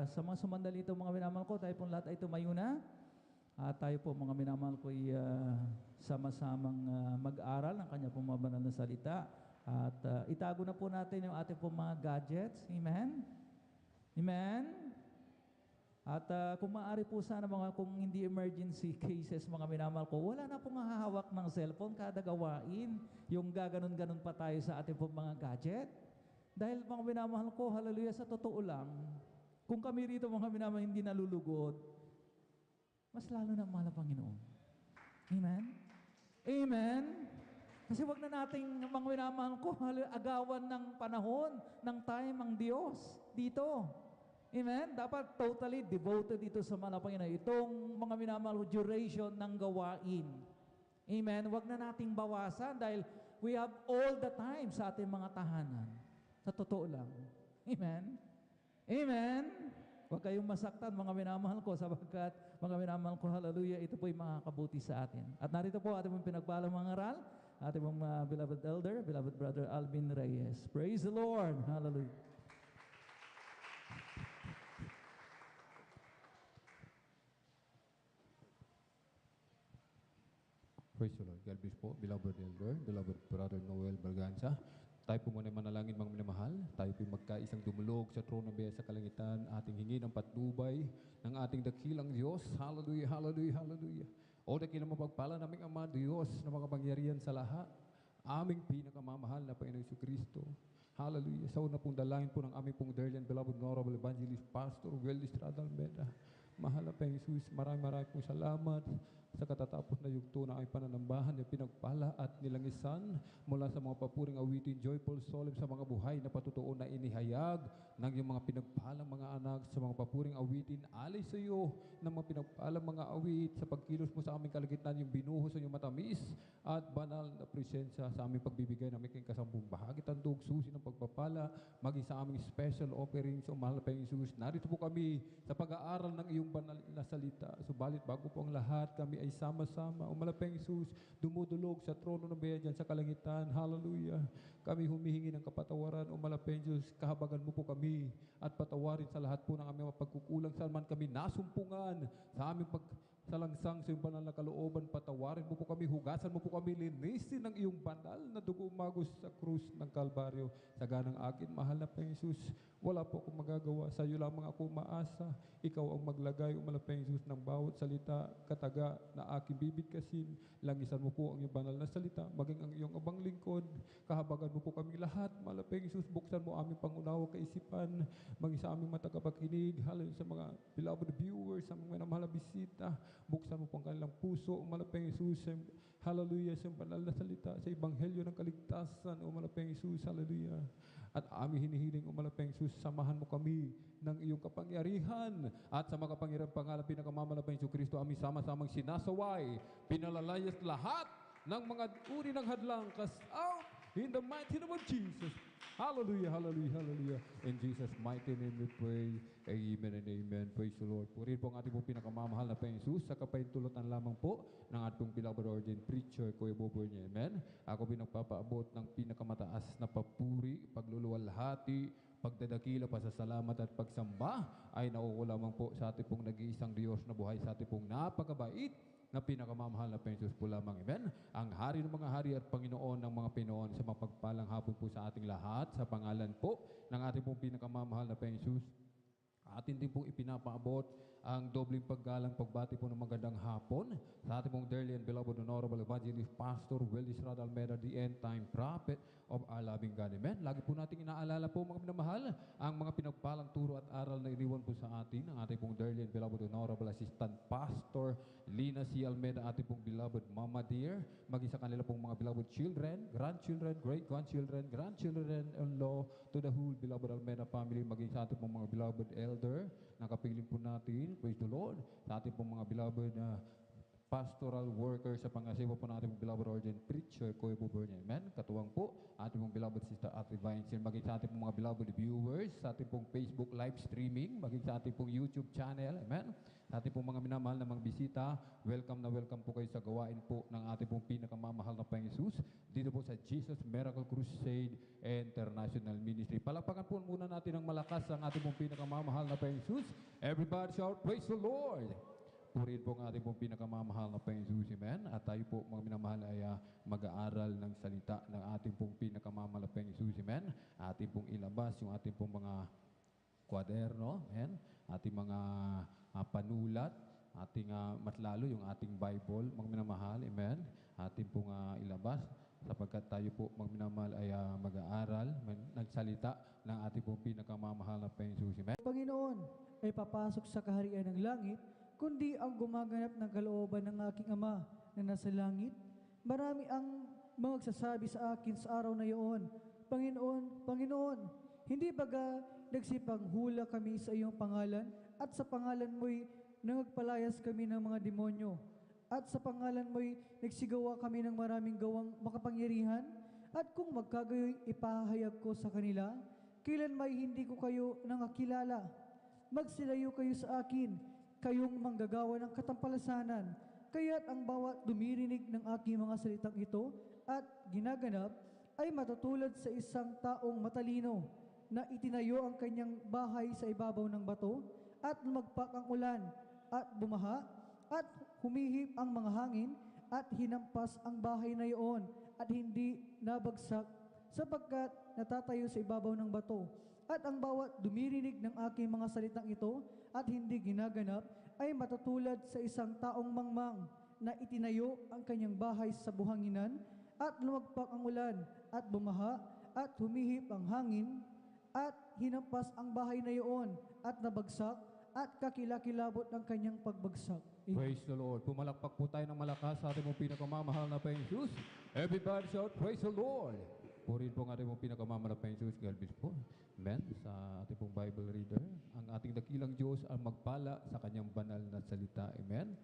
sa mga sumandali ito mga minamahal ko, tayo pong lahat ay tumayo na. At tayo po mga minamahal ko ay sama-samang mag-aral ng kanya pong mga banal na salita. At itago na po natin yung ating pong mga gadgets. Amen? Amen? At kung maaari po sana mga kung hindi emergency cases mga minamahal ko, wala na pong hahawak ng cellphone kada gawain. Yung gaganon-ganon pa tayo sa ating pong mga gadget. Dahil mga minamahal ko, hallelujah, sa totoo lang, kung kami rito mga minamahal hindi nalulugod, mas lalo na mahal ang Panginoon. Amen? Amen? Kasi wag na nating mga minamahal ko, agawan ng panahon, ng time ang Diyos dito. Amen? Dapat totally devoted dito sa mga Panginoon. Itong mga minamahal duration ng gawain. Amen? Wag na nating bawasan dahil we have all the time sa ating mga tahanan. Sa totoo lang. Amen? Amen? Huwag kayong masaktan mga minamahal ko sapagkat mga minamahal ko, hallelujah, ito po'y makakabuti sa atin. At narito po ating pong pinagpalang mga aral, ating pong beloved elder, beloved brother Alvin Reyes. Praise the Lord! Hallelujah! Praise the Lord. God bless po, beloved elder, beloved brother Noel Berganza. Tayo po muna manalangin mga minamahal. Tayo po magkaisang dumulog sa trono ng biyaya sa kalangitan. Ating hingin ang patnubay ng ating dakilang Diyos. Hallelujah, hallelujah, hallelujah. O dakilang mapagpala naming Ama Diyos na makapangyarihan sa lahat. Aming pinakamamahal na Panginoon Jesucristo. Hallelujah. Sa una pong dalangin po ng aming pong dearly and beloved Honorable Evangelist Pastor Well Estrada Almeida. Mahal na Panginoon Jesus, maraming pong salamat sa katatapos na yugto na ay pananambahan na pinagpala at nilangisan mula sa mga papuring awitin, joyful solemn sa mga buhay na patutuo na inihayag ng iyong mga pinagpalang mga anak sa mga papuring awitin. Alay sa iyo ng mga pinagpalang mga awit sa pagkilos mo sa aming kalagitnaan yung binuhos sa iyong matamis at banal na presensya sa aming pagbibigay ng aming kasambong bahagi. Tandog susi ng pagpapala maging sa aming special offerings o mahal na Panginoon Jesus. Narito po kami sa pag-aaral ng iyong banal na salita. Subalit bago po ang lahat, kami ay sama-sama. Umalapeng Jesus, dumudulog sa trono ng biyaya dyan sa kalangitan. Hallelujah. Kami humihingi ng kapatawaran. Umalapeng Jesus, kahabagan mo po kami at patawarin sa lahat po ng aming pagkukulang saan man kami nasumpungan sa aming salangsang sa iyong banal na kalooban. Patawarin mo po kami, hugasan mo po kami, linisin ng iyong banal na dugo umagos sa krus ng Kalbaryo. Sa ganang akin, mahal na Panginoon Jesus, wala po akong magagawa. Sa iyo lamang ako maasa. Ikaw ang maglagay, umalapeng Jesus, ng bawat salita, kataga na aking bibigkasin. Langisan mo po ang iyong banal na salita, maging ang iyong abang lingkod. Kahabagan mo po kami lahat, malapeng Jesus, buksan mo aming pangunawa kaisipan, maging sa aming matagapakinig, hallelujah, sa mga beloved viewers, sa mga mahal na bisita, buksan mo po ang kanilang puso, malapeng Jesus, hallelujah, sa banal na salita, sa ebanghelyo ng kaligtasan, malapeng Jesus, hallelujah. At aming hinihiling, malapeng Jesus, samahan mo kami ng iyong kapangyarihan at sa mga kapangyarihan pangalan pinakamamalapang Jesu Kristo, aming sama-samang sinasaway, pinalalayas lahat ng mga uri ng hadlang, cast out in the mighty name of Jesus. Hallelujah, hallelujah, hallelujah. In Jesus' mighty name we pray. Amen and amen. Praise the Lord. Purihin po ang ating pong pinakamamahal na Panginoon Jesus sa kapahintulutan lamang po ng ating beloved ordained preacher, Kuya Boboy niya. Amen. Ako pinagpapaabot ng pinakamataas na papuri, pagluluwalhati, pagdadakila, pasasalamat at pagsamba ay nauuwi lamang po sa ating pong nag-iisang Diyos na buhay, sa ating pong napakabait na pinakamamahal na Panginoon po lamang. Amen. Ang hari ng mga hari at Panginoon ng mga Pinoon sa mapagpalang hapon po sa ating lahat, sa pangalan po ng ating pong pinakamamahal na Panginoon. Atin din pong ipinapaabot ang dobling paggalang pagbati po ng magandang hapon sa ating pong dearly and beloved Honorable Evangelist Pastor Well Estrada Almeida, the end time prophet of our loving God. Amen. Lagi po nating inaalala po mga minamahal ang mga pinagpalang turo at aral na iniwan po sa atin ng ating pong dearly and beloved Honorable Assistant Pastor Lina C. Almeida, ating pong beloved Mama Dear, maging sa kanila pong mga beloved children, grandchildren, great-grandchildren, grandchildren-in-law, to the whole beloved Almeida family, maging sa ating pong mga beloved elder na kapiling po natin, praise the Lord, sa ating pong mga beloved pastoral worker sa pangasiwa po ng ating pong beloved ordained preacher, Kuya Bubernia. Amen. Katuwang po, ating pong beloved sister Ate Vincent, maging sa ating pong mga beloved viewers, sa ating pong Facebook live streaming, maging sa ating pong YouTube channel. Amen. Sa ating pong mga minamahal na mga bisita, welcome na welcome po kayo sa gawain po ng ating pong pinakamamahal na Panginoon Jesus dito po sa Jesus Miracle Crusade International Ministry. Palakpakan po muna natin ng malakas ang ating pong pinakamamahal na Panginoon Jesus. Everybody shout, praise the Lord! Purihin po ang ating pong pinakamamahal na Panginoon Jesus, amen. At tayo po, mga minamahal, ay mag-aaral ng salita ng ating pong pinakamamahal na Panginoon Jesus, amen. Ating pong ilabas yung ating pong mga kwaderno, amen. Ating mga panulat, ating mas lalo yung ating Bible, mga minamahal, amen. Ating pong ilabas sapagkat tayo po, mga minamahal, ay mag-aaral, nagsalita ng ating pong pinakamamahal na Panginoon Jesus, amen. Panginoon ay papasok sa kaharian ng langit, kundi ang gumaganap ng kalooban ng aking Ama na nasa langit. Marami ang magsasabi sa akin sa araw na iyon, Panginoon, Panginoon, hindi baga nagsipanghula kami sa iyong pangalan at sa pangalan mo'y nagpalayas kami ng mga demonyo at sa pangalan mo'y nagsigawa kami ng maraming gawang makapangyarihan at kung magkagayoy ipahayag ko sa kanila, kailan may hindi ko kayo nangakilala. Magsilayo kayo sa akin, kayong manggagawa ng katampalasanan, kaya't ang bawat dumirinig ng aking mga salitang ito at ginaganap ay matutulad sa isang taong matalino na itinayo ang kanyang bahay sa ibabaw ng bato at lumagpak ang ulan at bumaha at humihip ang mga hangin at hinampas ang bahay na iyon at hindi nabagsak sapagkat natatayo sa ibabaw ng bato. At ang bawat dumirinig ng aking mga salitang ito at hindi ginaganap ay matutulad sa isang taong mangmang na itinayo ang kanyang bahay sa buhanginan at lumagpak ang ulan at bumaha at humihip ang hangin at hinampas ang bahay na iyon at nabagsak at kakilakilabot ang kanyang pagbagsak. Praise the Lord. Pumalakpak po tayo ng malakas sa ating mong pinakamamahal na Panginoon Jesus. Everybody shout, praise the Lord! Purihin po ang ating mong pinakamamahal na Panginoon Jesus. Galbis po. Amen. Sa ating pong Bible reader, ang ating dakilang Diyos ang magpala sa kanyang banal na salita. Amen.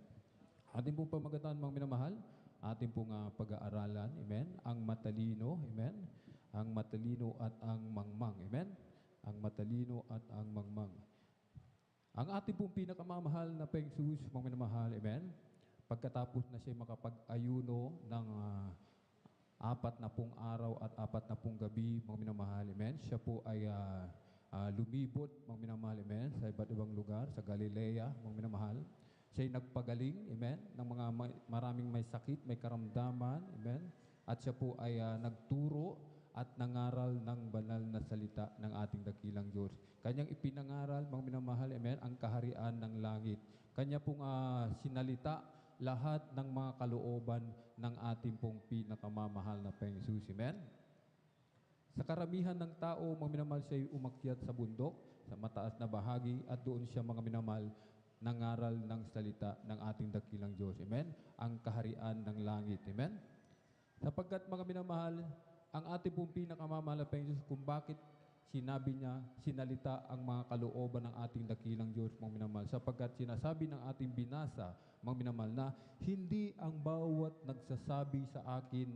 Ating pong pamagatan, mga minamahal, ating pong pag-aaralan. Amen. Ang matalino. Amen. Ang matalino at ang mangmang. Amen. Ang matalino at ang mangmang. Ang ating pong pinakamamahal na Panginoon Jesus, mga minamahal. Amen. Pagkatapos na siya makapag-ayuno ng 40 araw at 40 gabi, mga minamahal, amen. Siya po ay lumibot, mga minamahal, amen, sa iba't ibang lugar, sa Galilea, mga minamahal. Siya ay nagpagaling, amen, ng mga maraming may sakit, may karamdaman, amen. At siya po ay nagturo at nangaral ng banal na salita ng ating dakilang Diyos. Kanyang ipinangaral, mga minamahal, amen, ang kaharian ng langit. Kanya pong sinalita lahat ng mga kalooban ng ating pong pinakamamahal na Panginoon Jesus. Amen? Sa karamihan ng tao, mga minamahal, siya ay umakyat sa bundok, sa mataas na bahagi, at doon siya, mga minamahal, nangaral ng salita ng ating dakilang Diyos. Amen? Ang kaharian ng langit. Amen? Sapagkat, mga minamahal, ang ating pong pinakamamahal na Panginoon Jesus, kung bakit sinabi niya, sinalita ang mga kalooban ng ating dakilang Diyos, mga minamahal, sapagkat sinasabi ng ating binasa, mga minamahal, na hindi ang bawat nagsasabi sa akin,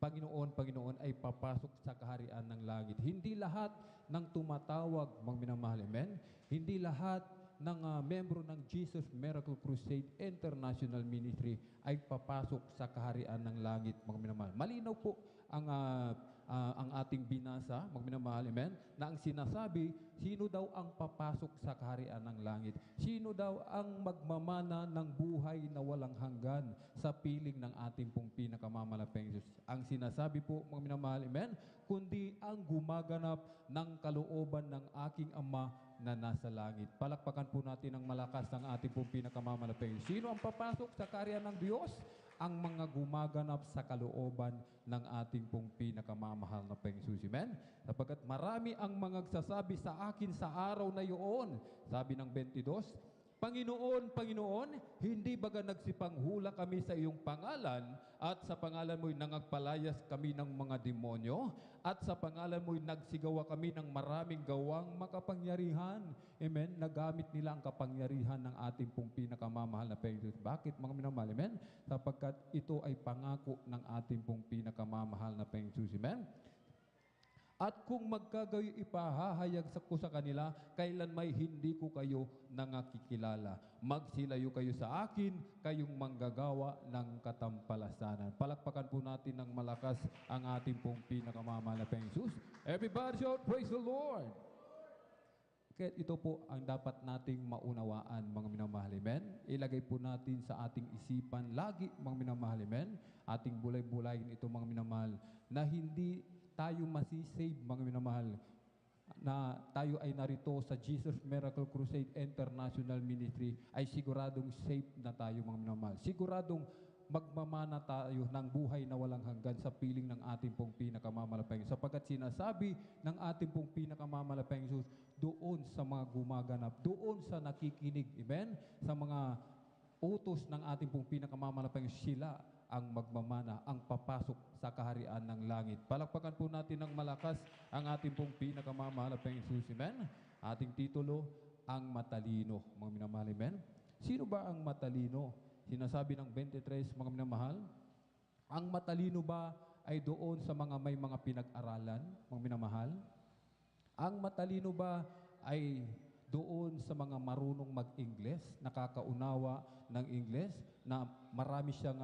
Panginoon, Panginoon, ay papasok sa kaharian ng langit. Hindi lahat ng tumatawag, mga minamahal, amen? Hindi lahat ng membro ng Jesus Miracle Crusade International Ministry ay papasok sa kaharian ng langit, mga minamahal. Malinaw po ang ating binasa, mga minamahal, amen, na ang sinasabi, sino daw ang papasok sa kaharian ng langit? Sino daw ang magmamana ng buhay na walang hanggan sa piling ng ating pong pinakamamahal na Panginoon Jesus? Ang sinasabi po, mga minamahal, amen, kundi ang gumaganap ng kalooban ng aking Ama na nasa langit. Palakpakan po natin ang malakas ng ating pong pinakamamahal na Panginoon. Sino ang papasok sa kaharian ng Diyos? Ang mga gumaganap sa kalooban ng ating pong pinakamamahal na Panginoon Jesus. Amen? Sapagkat marami ang mga nagsasabi sa akin sa araw na iyon. Sabi ng 22, Panginoon, Panginoon, hindi baga nagsipanghula kami sa iyong pangalan at sa pangalan mo'y nangagpalayas kami ng mga demonyo at sa pangalan mo'y nagsigawa kami ng maraming gawang makapangyarihan. Amen? Nagamit nila ang kapangyarihan ng ating pong pinakamamahal na Panginoon. Bakit mga minamahal? Amen? Sapagkat ito ay pangako ng ating pong pinakamamahal na Panginoon. Amen? At kung magkagayo ipahahayag ko sa kanila, kailan may hindi ko kayo nangakikilala. Magsilayo kayo sa akin, kayong manggagawa ng katampalasanan. Palakpakan po natin ng malakas ang ating pong pinakamamahal na Panginoon. Everybody shout, praise the Lord! Kaya ito po ang dapat nating maunawaan, mga minamahal. Amen? Ilagay po natin sa ating isipan lagi, mga minamahal. Amen? Ating bulay-bulayin ito, mga minamahal, na hindi tayo masisave, mga minamahal, na tayo ay narito sa Jesus Miracle Crusade International Ministry, ay siguradong safe na tayo, mga minamahal. Siguradong magmamana tayo ng buhay na walang hanggan sa piling ng ating pong pinakamamalaking. Sapagkat sinasabi ng ating pong pinakamamalaking Jesus, doon sa mga gumaganap, doon sa nakikinig, amen, sa mga utos ng ating pong pinakamamalaking, sila ang magmamana, ang papasok sa kaharian ng langit. Palakpakan po natin ng malakas ang ating pong pinakamamahal na Panginoon. Amen? Ating titulo, ang matalino. Mga minamahal, amen? Sino ba ang matalino? Sinasabi ng 23, mga minamahal, ang matalino ba ay doon sa mga may mga pinag-aralan, mga minamahal? Ang matalino ba ay doon sa mga marunong mag-Ingles, nakakaunawa ng Ingles, na marami siyang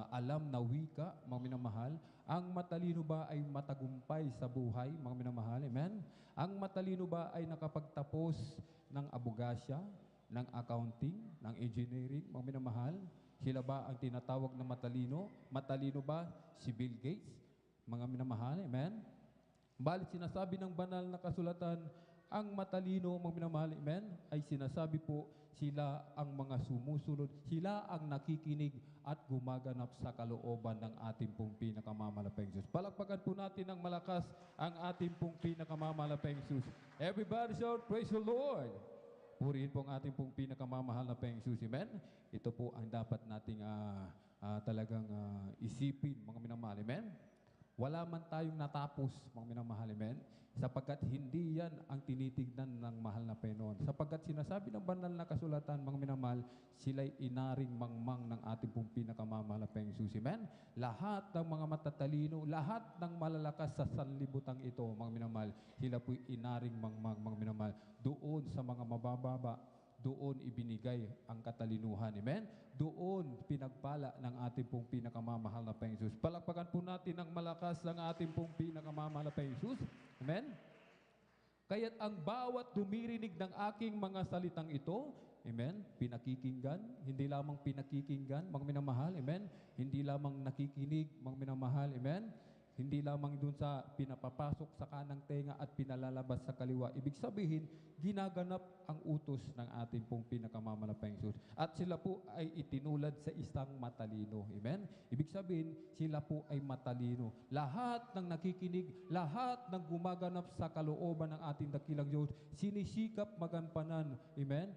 alam na wika, mga minamahal? Ang matalino ba ay matagumpay sa buhay, mga minamahal? Amen? Ang matalino ba ay nakapagtapos ng abogasya, ng accounting, ng engineering, mga minamahal? Sila ba ang tinatawag na matalino? Matalino ba si Bill Gates, mga minamahal? Amen? Balit sinasabi ng banal na kasulatan, ang matalino, mga minamahal, amen, ay sinasabi po, sila ang mga sumusunod, sila ang nakikinig at gumaganap sa kalooban ng ating pong pinakamamalapeng Diyos. Palakpakan po natin ng malakas ang ating pong pinakamamalapeng Diyos. Everybody shout, praise the Lord! Purihin po ang ating pong pinakamamahal na Panginoon. Amen? Ito po ang dapat nating talagang isipin, mga minamahal. Amen? Wala man tayong natapos, mga minamahal. Amen? Sapagkat hindi yan ang tinitignan ng mahal na Panginoon. Sapagkat sinasabi ng banal na kasulatan, mga minamahal, sila'y inaring mangmang ng ating pong pinakamamahal na Panginoon. Amen? Lahat ng mga matatalino, lahat ng malalakas sa sanlibutan ito, mga minamahal, sila po'y inaring mangmang, mga minamahal. Doon sa mga mabababa, doon ibinigay ang katalinuhan. Amen? Doon pinagpala ng ating pong pinakamamahal na Panginoon. Palakpakan po natin ng malakas ng ating pong pinakamamahal na Panginoon. Amen? Kaya't ang bawat dumirinig ng aking mga salitang ito, amen, pinakikinggan, hindi lamang pinakikinggan, mga minamahal, amen, hindi lamang nakikinig, mga minamahal, amen, hindi lamang dun sa pinapapasok sa kanang tenga at pinalalabas sa kaliwa. Ibig sabihin, ginaganap ang utos ng ating pong pinakamamalapang Diyos. At sila po ay itinulad sa isang matalino. Amen? Ibig sabihin, sila po ay matalino. Lahat ng nakikinig, lahat ng gumaganap sa kalooban ng ating dakilang Diyos, sinisikap magampanan. Amen?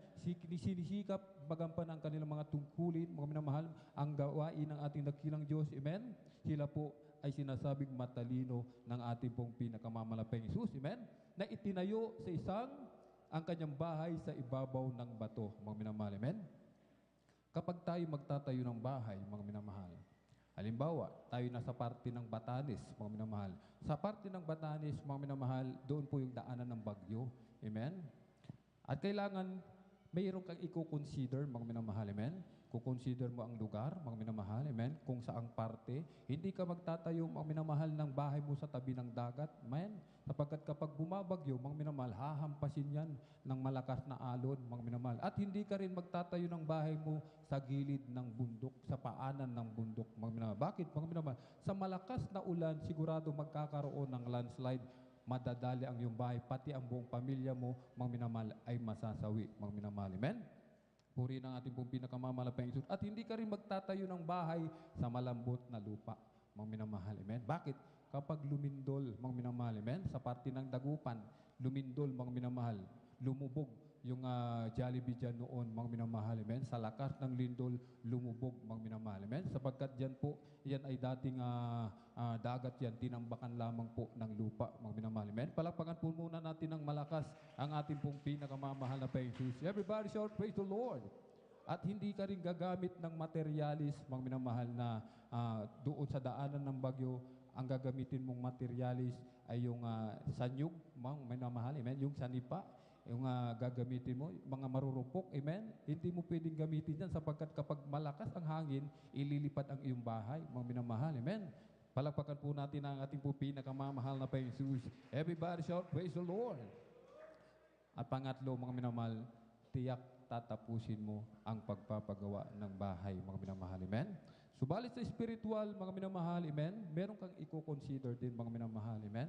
Sinisikap magampanan ang kanilang mga tungkulin, mga minamahal, ang gawain ng ating dakilang Diyos. Amen? Sila po ay sinasabing matalino ng ating pong pinakamamalapang Jesus, amen, na itinayo sa ang kanyang bahay sa ibabaw ng bato, mga minamahal, amen. Kapag tayo magtatayo ng bahay, mga minamahal, halimbawa, tayo nasa parte ng Batanes, mga minamahal, sa parte ng Batanes, mga minamahal, doon po yung daanan ng bagyo, amen. At kailangan, mayroon kang i-consider, mga minamahal, amen. Kukonsider mo ang lugar, mga minamahal, amen, kung saang parte. Hindi ka magtatayo, mga minamahal, ng bahay mo sa tabi ng dagat, amen. Sapagkat kapag bumabagyo, mga minamahal, hahampasin yan ng malakas na alon, mga minamahal. At hindi ka rin magtatayo ng bahay mo sa gilid ng bundok, sa paanan ng bundok, mga minamahal. Bakit, mga minamahal? Sa malakas na ulan, sigurado magkakaroon ng landslide, madadali ang iyong bahay, pati ang buong pamilya mo, mga minamahal, ay masasawi, mga minamahal, amen. Puri ng ating pong pinakamamalapang Diyos. At hindi ka rin magtatayo ng bahay sa malambot na lupa, mga minamahal. Amen? Bakit? Kapag lumindol, mga minamahal, amen, sa parte ng dagupan, lumindol, mga minamahal, lumubog, yung Jollibee dyan noon, mga minamahal, amen. Sa lakas ng lindol, lumubog, mga minamahal, amen. Sapagkat dyan po, yan ay dating dagat yan, tinambakan lamang po ng lupa, mga minamahal, amen. Palakpakan po muna natin ng malakas ang ating pong pinakamamahal na Panginoong Jesus. Everybody shout, praise the Lord. At hindi ka rin gagamit ng materialis, mga minamahal, na doon sa daanan ng bagyo, ang gagamitin mong materialis ay yung sanyog, mga minamahal, amen, yung sanipa, yung gagamitin mo, mga marurupok, amen. Hindi mo pwedeng gamitin yan sapagkat kapag malakas ang hangin, ililipad ang iyong bahay, mga minamahal, amen. Palakpakan po natin ang ating po pinakamamahal na Panginoong Jesus. Everybody shout, praise the Lord. At pangatlo, mga minamahal, tiyak tatapusin mo ang pagpapagawa ng bahay, mga minamahal, amen. Subalit sa spiritual, mga minamahal, amen, meron kang i-consider din, mga minamahal, amen.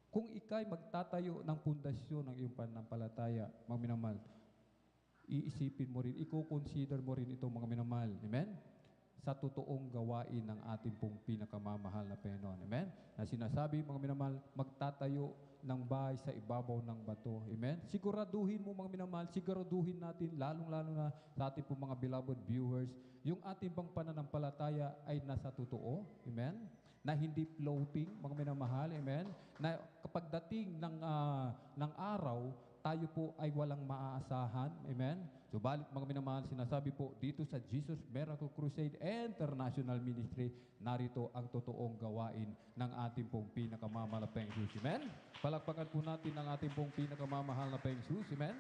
Kung ikay magtatayo ng pundasyon ng iyong pananampalataya, mga minamahal, iisipin mo rin, i-consider mo rin ito, mga minamahal, amen, sa totoong gawain ng ating pong pinakamamahal na Panginoon, amen. Na sinasabi, mga minamahal, magtatayo ng bahay sa ibabaw ng bato. Amen? Siguraduhin mo, mga minamahal, siguraduhin natin, lalong-lalo na sa ating pong mga beloved viewers, yung ating bang pananampalataya ay nasa totoo. Amen? Na hindi floating, mga minamahal. Amen? Na kapag dating ng araw, tayo po ay walang maaasahan. Amen? Subalit, mga minamahal, sinasabi po dito sa Jesus Miracle Crusade International Ministry, narito ang totoong gawain ng ating pong pinakamamahal na Panginoong Jesus. Amen? Palakpakan po natin ang ating pong pinakamamahal na Panginoong Jesus. Amen?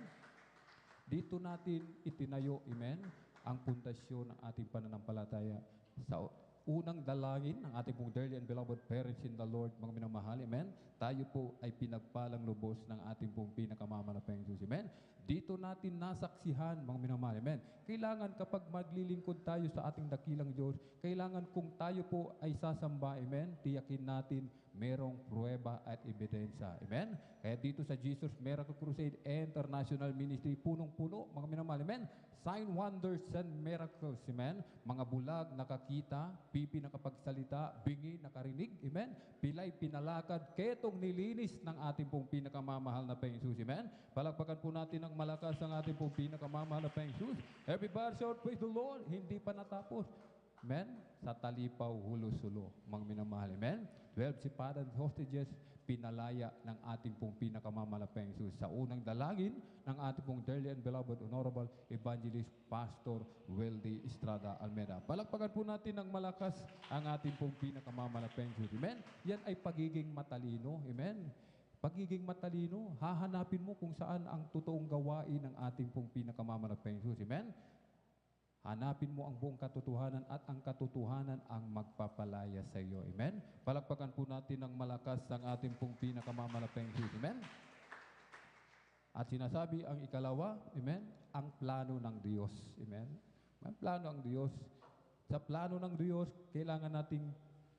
Dito natin itinayo, amen, ang pundasyon ng ating pananampalataya sa unang dalangin ng ating pong dearly and beloved parents in the Lord, mga minamahal, amen. Tayo po ay pinagpalang lubos ng ating pong pinakamamahal na Panginoong Jesus, amen. Dito natin nasaksihan, mga minamahal, amen. Kailangan kapag maglilingkod tayo sa ating dakilang Diyos, kailangan kung tayo po ay sasamba, amen, tiyakin natin merong pruweba at ebidensya, amen. Kaya dito sa Jesus Miracle Crusade International Ministry, punong-puno, mga minamahal, amen. Sign, wonders, and miracles, amen. Mga bulag nakakita, pipi nakapagsalita, bingi nakarinig, amen. Pilay pinalakad, ketong nilinis ng ating pong pinakamamahal na Panginoong Jesus, amen. Palakpakan po natin ng malakas ang ating pong pinakamamahal na Panginoong Jesus. Everybody shout, praise the Lord. Hindi pa natapos. Amen. Sa talipaw, hulo-sulo, mga minamahal, amen. 12 sipadan hostages, pinalaya ng ating pong pinakamamalaking Jesus. Sa unang dalangin ng ating pong dearly and beloved Honorable Evangelist Pastor Weldy Estrada Almeida. Palakpakan po natin ng malakas ang ating pong pinakamamalaking Jesus. Amen? Yan ay pagiging matalino. Amen? Pagiging matalino, hahanapin mo kung saan ang totoong gawain ng ating pong pinakamamalaking Jesus. Amen? Hanapin mo ang buong katotohanan at ang katotohanan ang magpapalaya sa iyo. Amen? Palakpakan po natin ng malakas ang ating pong pinakamamalaking Jesus. Amen? At sinasabi ang ikalawa, amen, ang plano ng Diyos. Amen? Ang plano ng Diyos. Sa plano ng Diyos, kailangan nating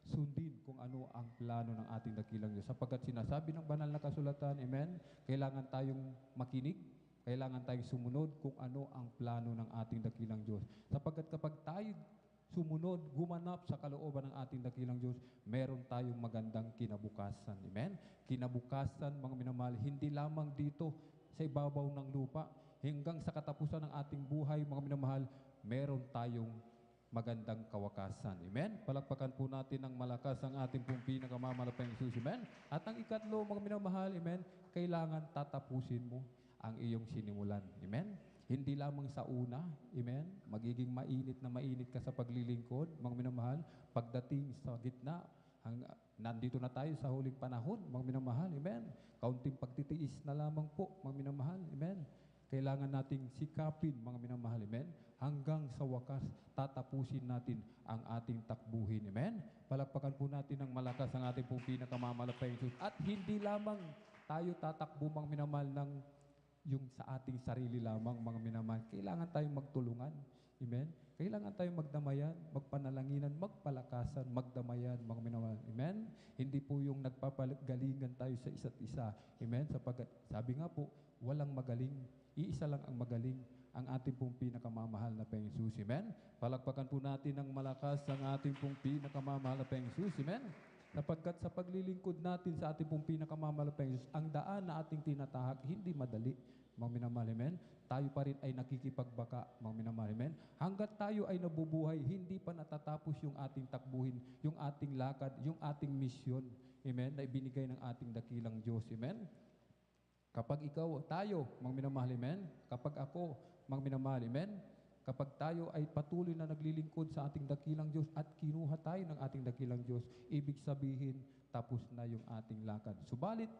sundin kung ano ang plano ng ating dakilang Diyos. Sapagkat sinasabi ng banal na kasulatan, amen, kailangan tayong makinig, kailangan tayong sumunod kung ano ang plano ng ating dakilang Diyos. Sapagkat kapag tayo sumunod, gumanap sa kalooban ng ating dakilang Diyos, meron tayong magandang kinabukasan. Amen? Kinabukasan, mga minamahal, hindi lamang dito sa ibabaw ng lupa, hanggang sa katapusan ng ating buhay, mga minamahal, meron tayong magandang kawakasan. Amen? Palakpakan po natin ng malakas ang ating pong pinakamamalaking Jesus. Amen? At ang ikatlo, mga minamahal, amen, kailangan tatapusin mo ang iyong sinimulan. Amen? Hindi lamang sa una, amen, magiging mainit ka sa paglilingkod, mga minamahal, pagdating sa gitna, nandito na tayo sa huling panahon, mga minamahal, amen. Kaunting pagtitiis na lamang po, mga minamahal, amen. Kailangan nating sikapin, mga minamahal, amen, hanggang sa wakas, tatapusin natin ang ating takbuhin, amen. Palakpakan po natin ng malakas ang ating pong pinakamamalaking Jesus. At hindi lamang tayo tatakbo, mga minamahal, ng yung sa ating sarili lamang, mga minamahal. Kailangan tayong magtulungan. Amen? Kailangan tayong magdamayan, magpanalanginan, magpalakasan, magdamayan, mga minamahal. Amen? Hindi po yung nagpapagalingan tayo sa isa't isa. Amen? Sapagkat, sabi nga po, walang magaling. Iisa lang ang magaling, ang ating pong pinakamamahal na Panginoong Jesus. Amen? Palakpakan po natin ng malakas ang ating pong pinakamamahal na Panginoong Jesus. Amen? Sapagkat sa paglilingkod natin sa ating pong pinakamamalaking Jesus, ang daan na ating tinatahak, hindi madali, mga minamahal, amen, tayo pa rin ay nakikipagbaka, mga minamahal, amen. Hanggat tayo ay nabubuhay, hindi pa natatapos yung ating takbuhin, yung ating lakad, yung ating misyon, amen, na ibinigay ng ating dakilang Diyos, amen. Kapag ikaw, tayo, mga minamahal, amen, kapag ako, mga minamahal, amen, kapag tayo ay patuloy na naglilingkod sa ating dakilang Diyos at kinuha tayo ng ating dakilang Diyos, ibig sabihin, tapos na yung ating lakad. Subalit,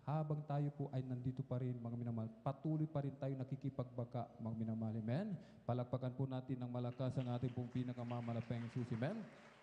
habang tayo po ay nandito pa rin, mga minamahal, patuloy pa rin tayo nakikipagbaka, mga minamahal, amen. Palakpakan po natin ng malakas ang ating pong pinakamamalapeng Jesus, amen.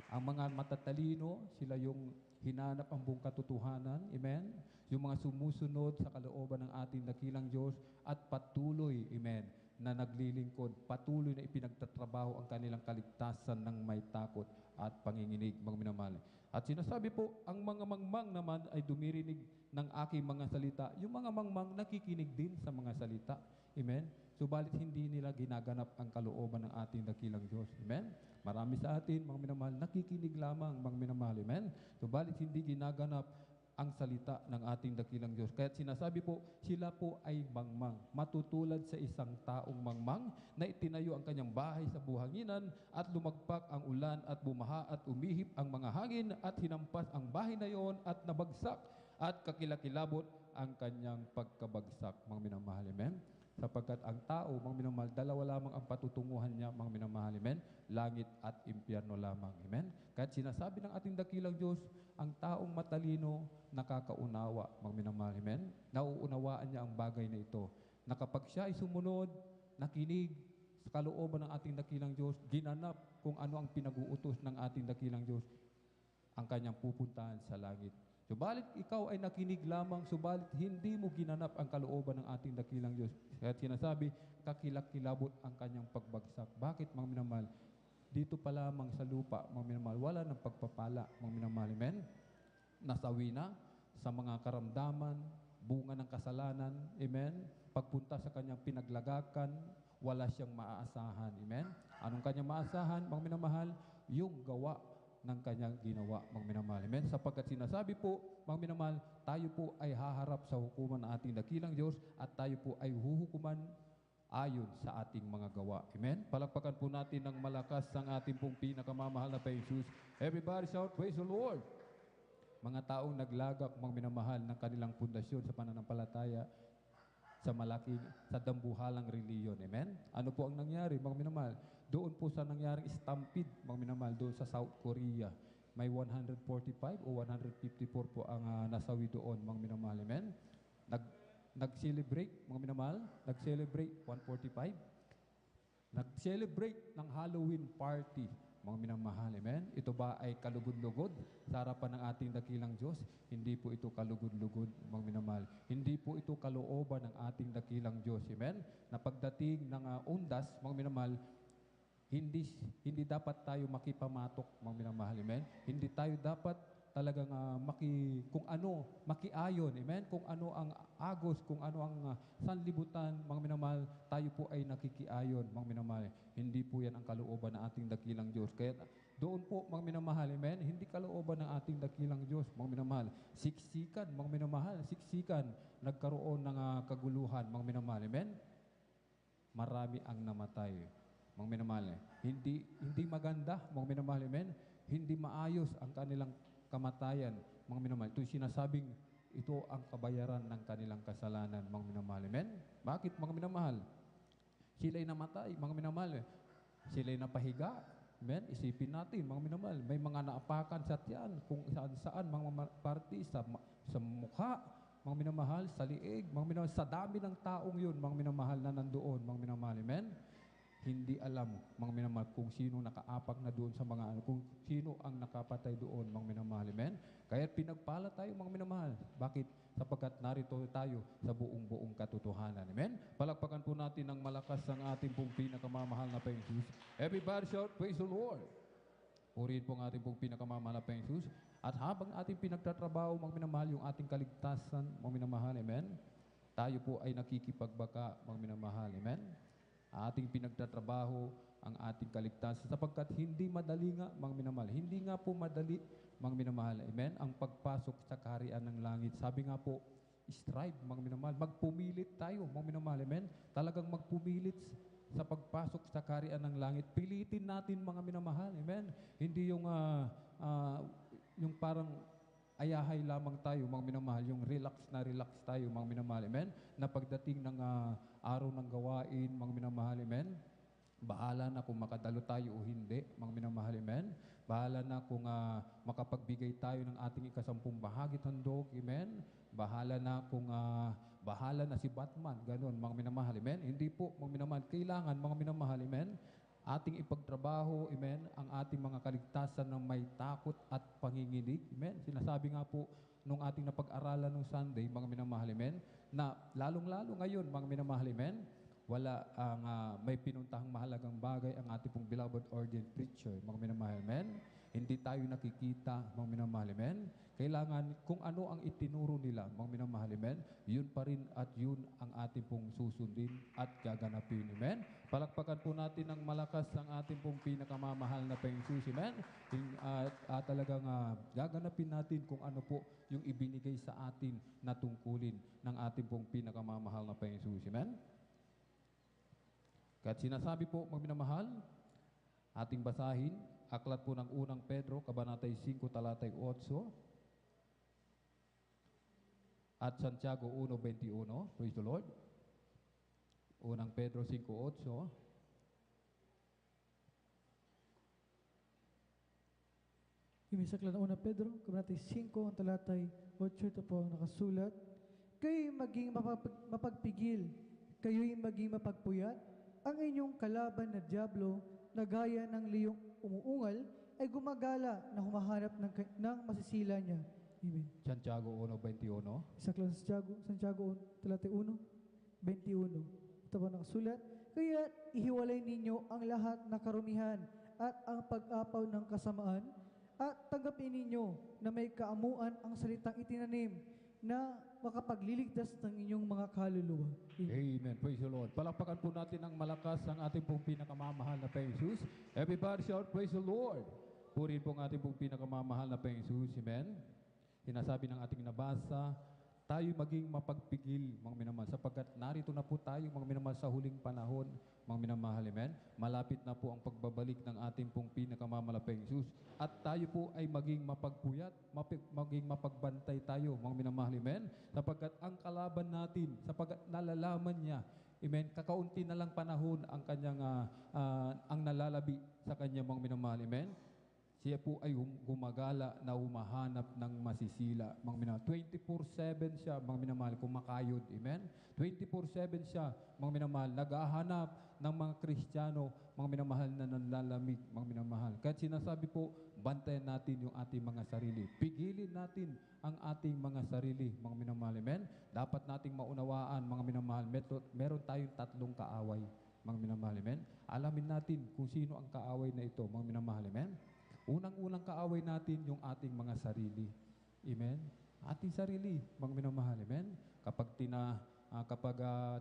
Ang mga matatalino, sila yung hinanap ang buong katotohanan, amen. Yung mga sumusunod sa kalooban ng ating dakilang Diyos at patuloy, amen, na naglilingkod, patuloy na ipinagtatrabaho ang kanilang kaligtasan ng may takot at panginginig, mga minamahal. At sinasabi po, ang mga mangmang naman ay dumirinig ng aking mga salita. Yung mga mangmang nakikinig din sa mga salita. Amen? Subalit hindi nila ginaganap ang kalooban ng ating dakilang Diyos. Amen? Marami sa atin, mga minamahal, nakikinig lamang, mga minamahal. Amen? Subalit hindi ginaganap ang salita ng ating dakilang Diyos. Kaya sinasabi po, sila po ay mangmang. Matutulad sa isang taong mangmang na itinayo ang kanyang bahay sa buhanginan at lumagpak ang ulan at bumaha at umihip ang mga hangin at hinampas ang bahay na iyon at nabagsak at kakilakilabot ang kanyang pagkabagsak. Mga minamahal, amen? Sapagkat ang tao, mga minamahal, dalawa lamang ang patutunguhan niya, mga minamahal, amen? Langit at impyerno lamang, amen? Kahit sinasabi ng ating dakilang Diyos, ang taong matalino, nakakaunawa, mga minamahal, amen? Nauunawaan niya ang bagay na ito. Na kapag siya ay sumunod, nakinig sa kalooban ng ating dakilang Diyos, ginanap kung ano ang pinag-uutos ng ating dakilang Diyos, ang kanyang pupuntahan sa langit. Subalit ikaw ay nakinig lamang, subalit hindi mo ginanap ang kalooban ng ating dakilang Diyos. Kaya sinasabi, kakilakilabot ang kanyang pagbagsak. Bakit, mga minamahal? Dito pa lamang sa lupa, mga minamahal, wala ng pagpapala, mga minamahal, amen? Nasawi na sa mga karamdaman, bunga ng kasalanan, amen? Pagpunta sa kanyang pinaglagakan, wala siyang maaasahan, amen? Anong kanyang maaasahan, mga minamahal? Yung gawa ng kanyang ginawa, mga minamahal, amen? Sapagkat sinasabi po, mga minamahal, tayo po ay haharap sa hukuman ng ating dakilang Diyos at tayo po ay huhukuman ayon sa ating mga gawa. Amen? Palakpakan po natin ng malakas ang ating pong pinakamamahal na Jesus. Everybody shout, praise the Lord! Mga taong naglagak, mga minamahal, ng kanilang pundasyon sa pananampalataya sa dambuhalang reliyon. Amen? Ano po ang nangyari, mga minamahal? Doon po sa nangyaring stampede, mga minamahal, doon sa South Korea. May 145 o 154 po ang nasawi doon, mga minamahal. Amen? Nag-celebrate, mga minamahal, nag-celebrate 145. Nag-celebrate ng Halloween party, mga minamahal, amen? Ito ba ay kalugod-lugod sa harapan ng ating dakilang Diyos? Hindi po ito kalugod-lugod, mga minamahal. Hindi po ito kalooban ng ating dakilang Diyos, amen? Na pagdating ng undas, mga minamahal, hindi dapat tayo makipamatok, mga minamahal, amen? Hindi tayo dapat talagang makiayon, amen? Kung ano ang agos, kung ano ang sanlibutan, mga minamahal, tayo po ay nakikiayon, mga minamahal. Hindi po yan ang kalooban ng ating dakilang Diyos. Kaya doon po, mga minamahal, amen? Hindi kalooban ng ating dakilang Diyos, mga minamahal. Siksikan, mga minamahal, siksikan, nagkaroon ng kaguluhan, mga minamahal, amen? Marami ang namatay, mga minamahal. Hindi maganda, mga minamahal, amen? Hindi maayos ang kanilang kamatayan, mga minamahal. Ito'y sinasabing ito ang kabayaran ng kanilang kasalanan, mga minamahal. Amen? Bakit, mga minamahal? Sila'y namatay, mga minamahal. Sila'y napahiga. Amen? Isipin natin, mga minamahal. May mga naapakan sa tiyan, kung saan-saan, mga party, sa mukha, mga minamahal, sa liig, mga minamahal, sa dami ng taong yun, mga minamahal na nandoon, mga minamahal. Amen? Hindi alam, mga minamahal, kung sino nakaapak na doon sa mga kung sino ang nakapatay doon, mga minamahal. Amen? Kaya pinagpala tayo, mga minamahal. Bakit? Sapagkat narito tayo sa buong katotohanan. Amen? Palakpakan po natin ng malakas ang ating pong pinakamamahal na Jesus. Everybody shout, praise the Lord! Purihin po ang ating pong pinakamamahal na Jesus. At habang ating pinagtatrabaho, mga minamahal, yung ating kaligtasan, mga minamahal. Amen? Tayo po ay nakikipagbaka, mga minamahal. Amen? Ating pinagtatrabaho ang ating kaligtasan sapagkat hindi madali nga, mga minamahal. Hindi nga po madali, mga minamahal. Amen? Ang pagpasok sa kaharian ng langit. Sabi nga po, mag-strive, mga minamahal. Magpumilit tayo, mga minamahal. Amen? Talagang magpumilit sa pagpasok sa kaharian ng langit. Pilitin natin, mga minamahal. Amen? Hindi yung parang ayahay lamang tayo, mga minamahal, yung relax tayo, mga minamahal, amen? Na pagdating ng araw ng gawain, mga minamahal, amen? Bahala na kung makadalo tayo o hindi, mga minamahal, amen? Bahala na kung makapagbigay tayo ng ating ikasampung bahagi handog, amen? Bahala na kung bahala na si Batman, ganun, mga minamahal, amen? Hindi po, mga minamahal, kailangan, mga minamahal, amen? Ating ipagtrabaho, amen, ang ating mga kaligtasan ng may takot at panginginig, amen. Sinasabi nga po nung ating napag-aralan nung Sunday, mga minamahal, amen, na lalong-lalo ngayon, mga minamahal, amen, wala ang may pinuntahang mahalagang bagay ang ating pong beloved ordained preacher, mga minamahal, amen. Hindi tayo nakikita, mga minamahal, amen. Kailangan kung ano ang itinuro nila, mga minamahal, amen, yun pa rin at yun ang ating pong susundin at gaganapin, amen. Palakpakan po natin ng malakas ang ating pong pinakamamahal na Panginoon, amen. Talagang gaganapin natin kung ano po yung ibinigay sa atin na tungkulin ng ating pong pinakamamahal na Panginoon, amen. Kahit sinasabi po, mga minamahal, ating basahin, aklat po ng unang Pedro, kabanatay 5, talatay 8, at Santiago 1:21, praise the Lord. Unang Pedro 5:8. Imisakla na una Pedro, kabanatay 5, ang talatay 8, ito po ang nakasulat. Kayo'y maging mapagpigil, kayo'y maging mapagpuyat, ang inyong kalaban na dyablo na gaya ng liyong umuungal ay gumagala na humahanap ng masisila niya. Amen. Santiago 1:21. Isakla Santiago talatay 1:21. Ito po nakasulat. Kaya ihiwalay ninyo ang lahat na karumihan at ang pag-apaw ng kasamaan at tanggapin ninyo na may kaamuan ang salitang itinanim na makapagliligtas ng inyong mga kaluluwa. Amen. Praise the Lord. Palakpakan po natin ng malakas ang ating pong pinakamamahal na Panginoon. Everybody shout, praise the Lord. Purihin po ang ating pong pinakamamahal na Panginoon. Amen. Sinasabi ng ating nabasa, tayo maging mapagpigil, mga minamahal, sapagkat narito na po tayo, mga minamahal, sa huling panahon, mga minamahal, amen. Malapit na po ang pagbabalik ng ating pong pinakamamalaking Jesus. At tayo po ay maging mapagpuyat, maging mapagbantay tayo, mga minamahal, amen. Sapagkat ang kalaban natin, sapagkat nalalaman niya, amen, kakaunti na lang panahon ang kanyang, ang nalalabi sa kanyang mga minamahal, amen. Siya po ay gumagala na humahanap ng masisila. Mga minamahal, 24/7 siya, mga minamahal, kumakayod. Amen? 24/7 siya, mga minamahal, naghahanap ng mga Kristiyano, mga minamahal, na nanlalamig, mga minamahal. Kahit sinasabi po, bantayan natin yung ating mga sarili. Pigilin natin ang ating mga sarili, mga minamahal. Amen? Dapat nating maunawaan, mga minamahal, meron tayong tatlong kaaway, mga minamahal. Amen? Alamin natin kung sino ang kaaway na ito, mga minamahal. Amen? Unang-unang kaaway natin yung ating mga sarili. Amen? Ating sarili, mga minamahal. Amen? Kapag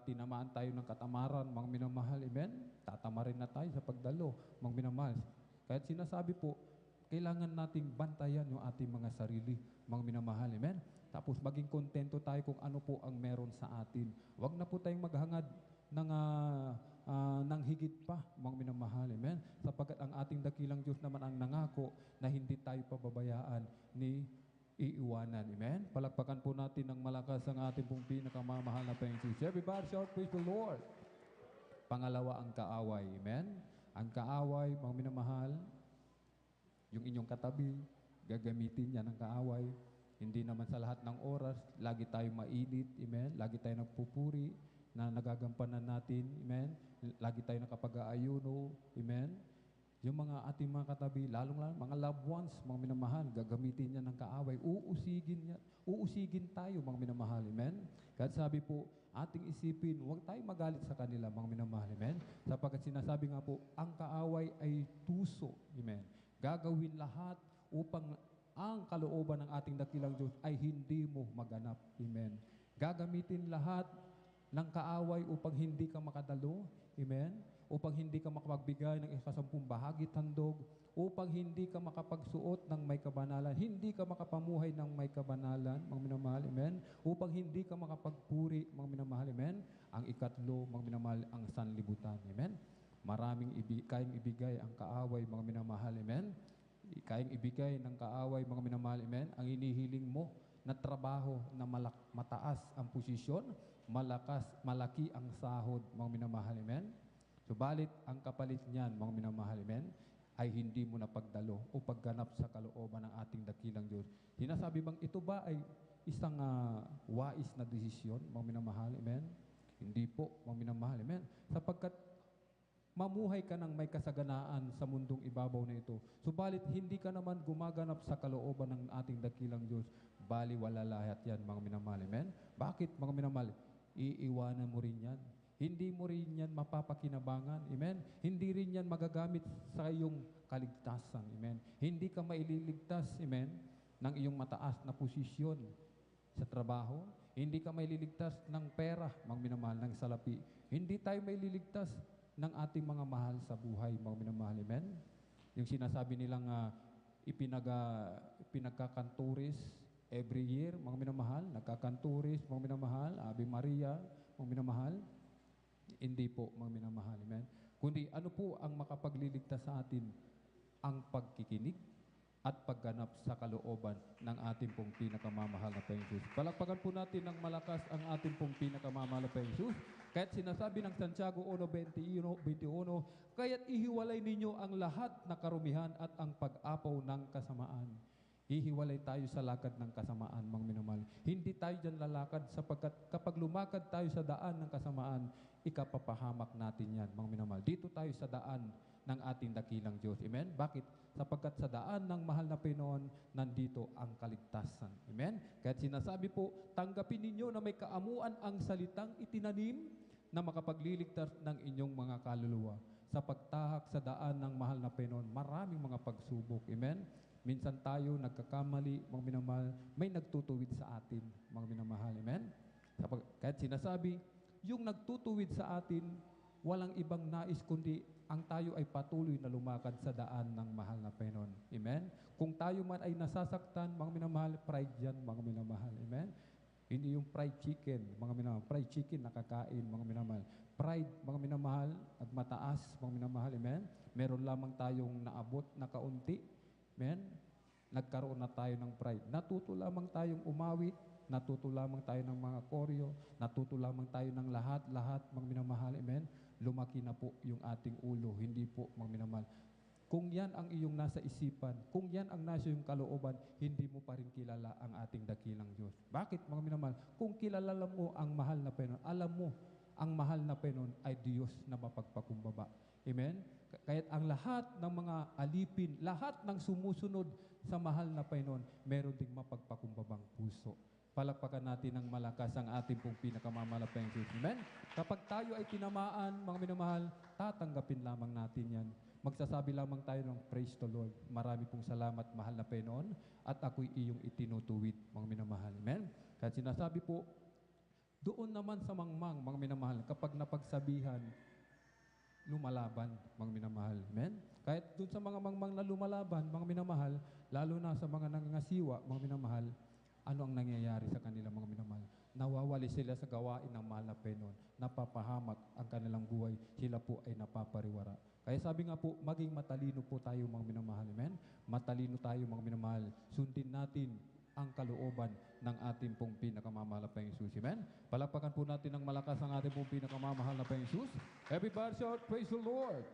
tinamaan tayo ng katamaran, mga minamahal, amen? Tatamarin na tayo sa pagdalo, mga minamahal. Kahit sinasabi po, kailangan nating bantayan yung ating mga sarili, mga minamahal, amen? Tapos maging kontento tayo kung ano po ang meron sa atin. Huwag na po tayong maghangad ng higit pa, mga minamahal, amen? Sapagkat ang ating dakilang Diyos naman ang nangako na hindi tayo pababayaan ni iiwanan, amen? Palakpakan po natin ng malakas ang ating pong pinakamamahal na Panginoon. Everybody shout, praise the Lord. Pangalawa, ang kaaway, amen? Ang kaaway, mga minamahal, yung inyong katabi, gagamitin niya ng kaaway. Hindi naman sa lahat ng oras, lagi tayo mainit, amen? Lagi tayo nagpupuri, na nagagampanan natin, amen? Lagi tayo nakapag-aayuno, amen? Yung mga ating mga katabi, lalong-lalo, mga loved ones, mga minamahal, gagamitin niya ng kaaway, uusigin tayo, mga minamahal, amen? Kahit sabi po, ating isipin, huwag tayong magalit sa kanila, mga minamahal, amen? Sapagkat sinasabi nga po, ang kaaway ay tuso, amen? Gagawin lahat upang ang kalooban ng ating dakilang Diyos ay hindi mo maganap, amen? Gagamitin lahat ng kaaway upang hindi ka makadalo, amen? upang hindi ka makapagbigay ng ikasampung bahagi handog, upang hindi ka makapagsuot ng may kabanalan, hindi ka makapamuhay ng may kabanalan, mga minamahal, amen, upang hindi ka makapagpuri, mga minamahal, amen, ang ikatlo, mga minamahal, ang sanlibutan, amen. Maraming kayang ibigay ang kaaway, mga minamahal, amen. Kayang ibigay ng kaaway, mga minamahal, amen, ang hinihiling mo na trabaho na mataas ang posisyon, malaki ang sahod, mga minamahal, amen. Subalit, ang kapalit niyan, mga minamahal, amen, ay hindi mo na pagdalo o pagganap sa kalooban ng ating dakilang Diyos. Sinasabi bang ito ba ay isang wais na desisyon, mga minamahal, amen? Hindi po, mga minamahal, amen? Sapagkat mamuhay ka ng may kasaganaan sa mundong ibabaw na ito. Subalit, hindi ka naman gumaganap sa kalooban ng ating dakilang Diyos. Bali, wala lahat yan, mga minamahal. Amen? Bakit, mga minamahal? Iiwanan mo rin yan. Hindi mo rin yan mapapakinabangan. Amen? Hindi rin yan magagamit sa iyong kaligtasan. Amen? Hindi ka maililigtas, amen, ng iyong mataas na posisyon sa trabaho. Hindi ka maililigtas ng pera, mga minamahal, ng salapi. Hindi tayo maililigtas ng ating mga mahal sa buhay, mga minamahal, amen? Yung sinasabi nilang pinagkakanturis every year, mga minamahal, nagkakanturis, mga minamahal, Ave Maria, mga minamahal, hindi po, mga minamahal, amen? Kundi ano po ang makapagliligtas sa atin? Ang pagkikinig at pagganap sa kalooban ng ating pong pinakamamahal na Panginoon. Palakpakan po natin ng malakas ang ating pong pinakamamahal na Panginoon. Kaya't sinasabi ng Santiago 1:21, kaya't ihiwalay ninyo ang lahat na karumihan at ang pag-apaw ng kasamaan. Ihiwalay tayo sa lakad ng kasamaan, mga minamahal. Hindi tayo dyan lalakad sapagkat kapag lumakad tayo sa daan ng kasamaan, ikapapahamak natin yan, mga minamahal. Dito tayo sa daan ng ating dakilang Diyos. Amen? Bakit? Sapagkat sa daan ng mahal na Panginoon, nandito ang kaligtasan. Amen? Kaya't sinasabi po, tanggapin ninyo na may kaamuan ang salitang itinanim na makapagliligtas ng inyong mga kaluluwa. Sa pagtahak sa daan ng mahal na Panginoon, maraming mga pagsubok. Amen? Minsan tayo nagkakamali, mga minamahal, may nagtutuwid sa atin, mga minamahal. Amen? Kaya't sinasabi, yung nagtutuwid sa atin, walang ibang nais kundi ang tayo ay patuloy na lumakad sa daan ng mahal na Panginoon. Amen? Kung tayo man ay nasasaktan, mga minamahal, pride yan, mga minamahal. Amen? Hindi yung fried chicken, mga minamahal. Fried chicken, nakakain, mga minamahal. Pride, mga minamahal, nagmataas, mga minamahal. Amen? Meron lamang tayong naabot na kaunti. Amen? Nagkaroon na tayo ng pride. Natuto lamang tayong umawit, natuto lamang tayo ng mga koryo, natuto lamang tayo ng lahat, mga minamahal. Amen? Lumaki na po yung ating ulo, hindi po, mga minamahal. Kung yan ang iyong nasa isipan, kung yan ang nasa iyong kalooban, hindi mo pa rin kilala ang ating dakilang Diyos. Bakit, mga minamahal? Kung kilala mo ang mahal na Panginoon, alam mo, ang mahal na Panginoon ay Diyos na mapagpakumbaba. Amen? Kaya't ang lahat ng mga alipin, lahat ng sumusunod sa mahal na Panginoon, meron ding mapagpakumbabang puso. Palakpakan natin ng malakas ang ating pong pinakamamahal na Panginoon. Amen? Kapag tayo ay tinamaan, mga minamahal, tatanggapin lamang natin yan. Magsasabi lamang tayo ng praise the Lord. Marami pong salamat, mahal na Panginoon, at ako'y iyong itinutuwid, mga minamahal. Amen? Kaya sinasabi po, doon naman sa mangmang, mga minamahal, kapag napagsabihan, lumalaban, mga minamahal. Amen? Kahit doon sa mga mangmang na lumalaban, mga minamahal, lalo na sa mga nangangasiwa, mga minamahal, ano ang nangyayari sa kanila, mga minamahal? Nawawali sila sa gawain ng mahal na Panginoon. Napapahamak ang kanilang buhay. Sila po ay napapariwara. Kaya sabi nga po, maging matalino po tayo, mga minamahal. Amen? Matalino tayo, mga minamahal. Sundin natin ang kalooban ng ating pong pinakamamahal na Panginoon. Amen? Palakpakan po natin ng malakas ang ating pong pinakamamahal na Panginoon. Everybody shout, praise the Lord!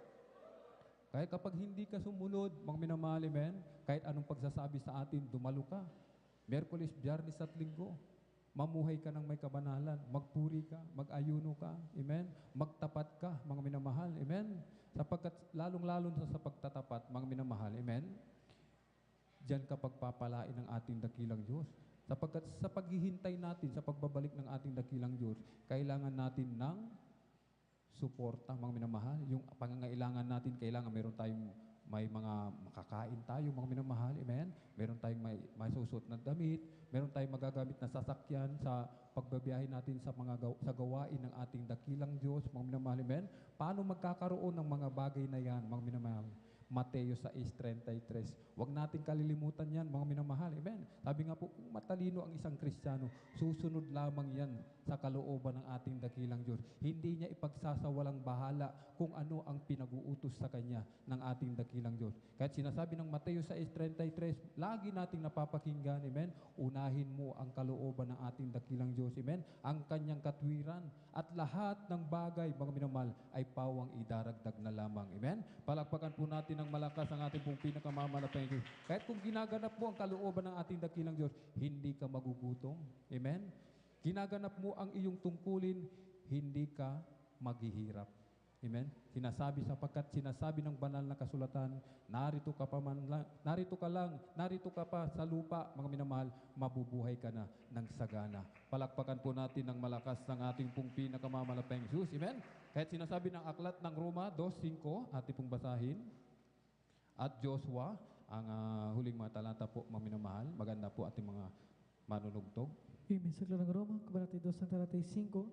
Kaya kapag hindi ka sumunod, mga minamahal, amen? Kahit anong pagsasabi sa atin, dumalo ka. Miyerkules, Biyernes at Linggo, mamuhay ka ng may kabanalan, magpuri ka, mag-ayuno ka, amen? Magtapat ka, mga minamahal, amen? Sapagkat lalong-lalo sa pagtatapat, mga minamahal, amen? Diyan ka pagpapalain ng ating dakilang Diyos. Sapagkat sa paghihintay natin, sa pagbabalik ng ating dakilang Diyos, kailangan natin ng suporta, mga minamahal. Yung pangangailangan natin, kailangan meron tayong may mga makakain tayo, mga minamahal, amen? Meron tayong may susot na damit, meron tayong magagamit na sasakyan sa pagbabiyahe natin sa sa gawain ng ating dakilang Diyos, mga minamahal, amen? Paano magkakaroon ng mga bagay na yan, mga minamahal? Mateo 6:33. Huwag natin kalilimutan yan, mga minamahal. Amen. Sabi nga po, kung matalino ang isang Kristiyano, susunod lamang yan sa kalooban ng ating dakilang Diyos. Hindi niya ipagsasawalang bahala kung ano ang pinag-uutos sa kanya ng ating dakilang Diyos. Kahit sinasabi ng Mateo 6:33, lagi nating napapakinggan, amen, unahin mo ang kalooban ng ating dakilang Diyos, amen, ang kanyang katwiran, at lahat ng bagay, mga minamahal, ay pawang idaragdag na lamang, amen. Palakpakan po natin ng malakas ang ating pong pinakamalapit Diyos. Kahit kung ginaganap mo ang kalooban ng ating dakilang Diyos, hindi ka magugutom. Amen? Ginaganap mo ang iyong tungkulin, hindi ka maghihirap. Amen? Sapagkat sinasabi ng banal na kasulatan, narito ka pa sa lupa, mga minamahal, mabubuhay ka na ng sagana. Palakpakan po natin ng malakas ng ating pong pinakamamalapit Diyos. Amen? Kahit sinasabi ng aklat ng Roma 2:5, ating pong basahin, at Joshua, ang huling mga talata po, mga minamahal. Maganda po ating mga manunugtog. Amen. Sa Aklat ng Roma, Kabanata 2, talatay 5,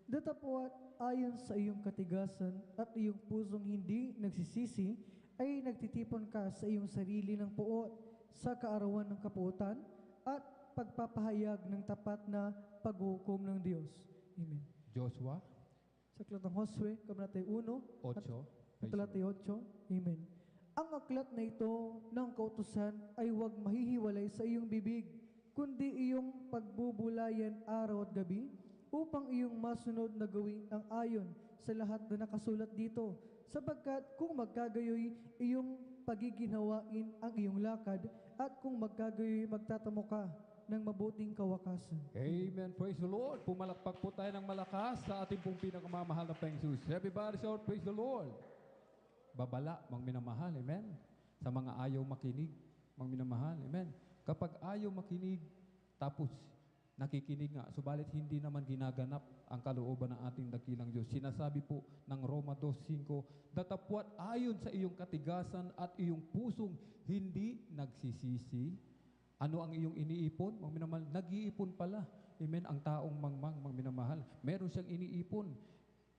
datapwat ayon sa iyong katigasan at iyong pusong hindi nagsisisi, ay nagtitipon ka sa iyong sarili ng puot sa kaarawan ng kapuotan at pagpapahayag ng tapat na paghukom ng Diyos. Amen. Joshua Sa Aklat ng Josue, Kabanata 1, 8. talatay 8, Amen. Ang aklat na ito ng kautusan ay huwag mahihiwalay sa iyong bibig, kundi iyong pagbubulayan araw at gabi, upang iyong masunod na gawin ang ayon sa lahat na nakasulat dito. Sapagkat kung magkagayoy, iyong pagiginawain ang iyong lakad, at kung magkagayoy, magtatamo ka ng mabuting kawakasan. Amen. Praise the Lord. Pumalakpak po tayo ng malakas sa ating pong pinakamamahal na Panginoon. Everybody shout, praise the Lord. Babala, mga minamahal, amen. Sa mga ayaw makinig, mga minamahal, amen. Kapag ayaw makinig, tapos nakikinig nga, subalit hindi naman ginaganap ang kalooban ng ating dakilang Diyos. Sinasabi po ng Roma 2:5, datapwat ayon sa iyong katigasan at iyong pusong hindi nagsisisi. Ano ang iyong iniipon? Mga minamahal, nag-iipon pala. Amen. Ang taong mangmang, mga minamahal, meron siyang iniipon.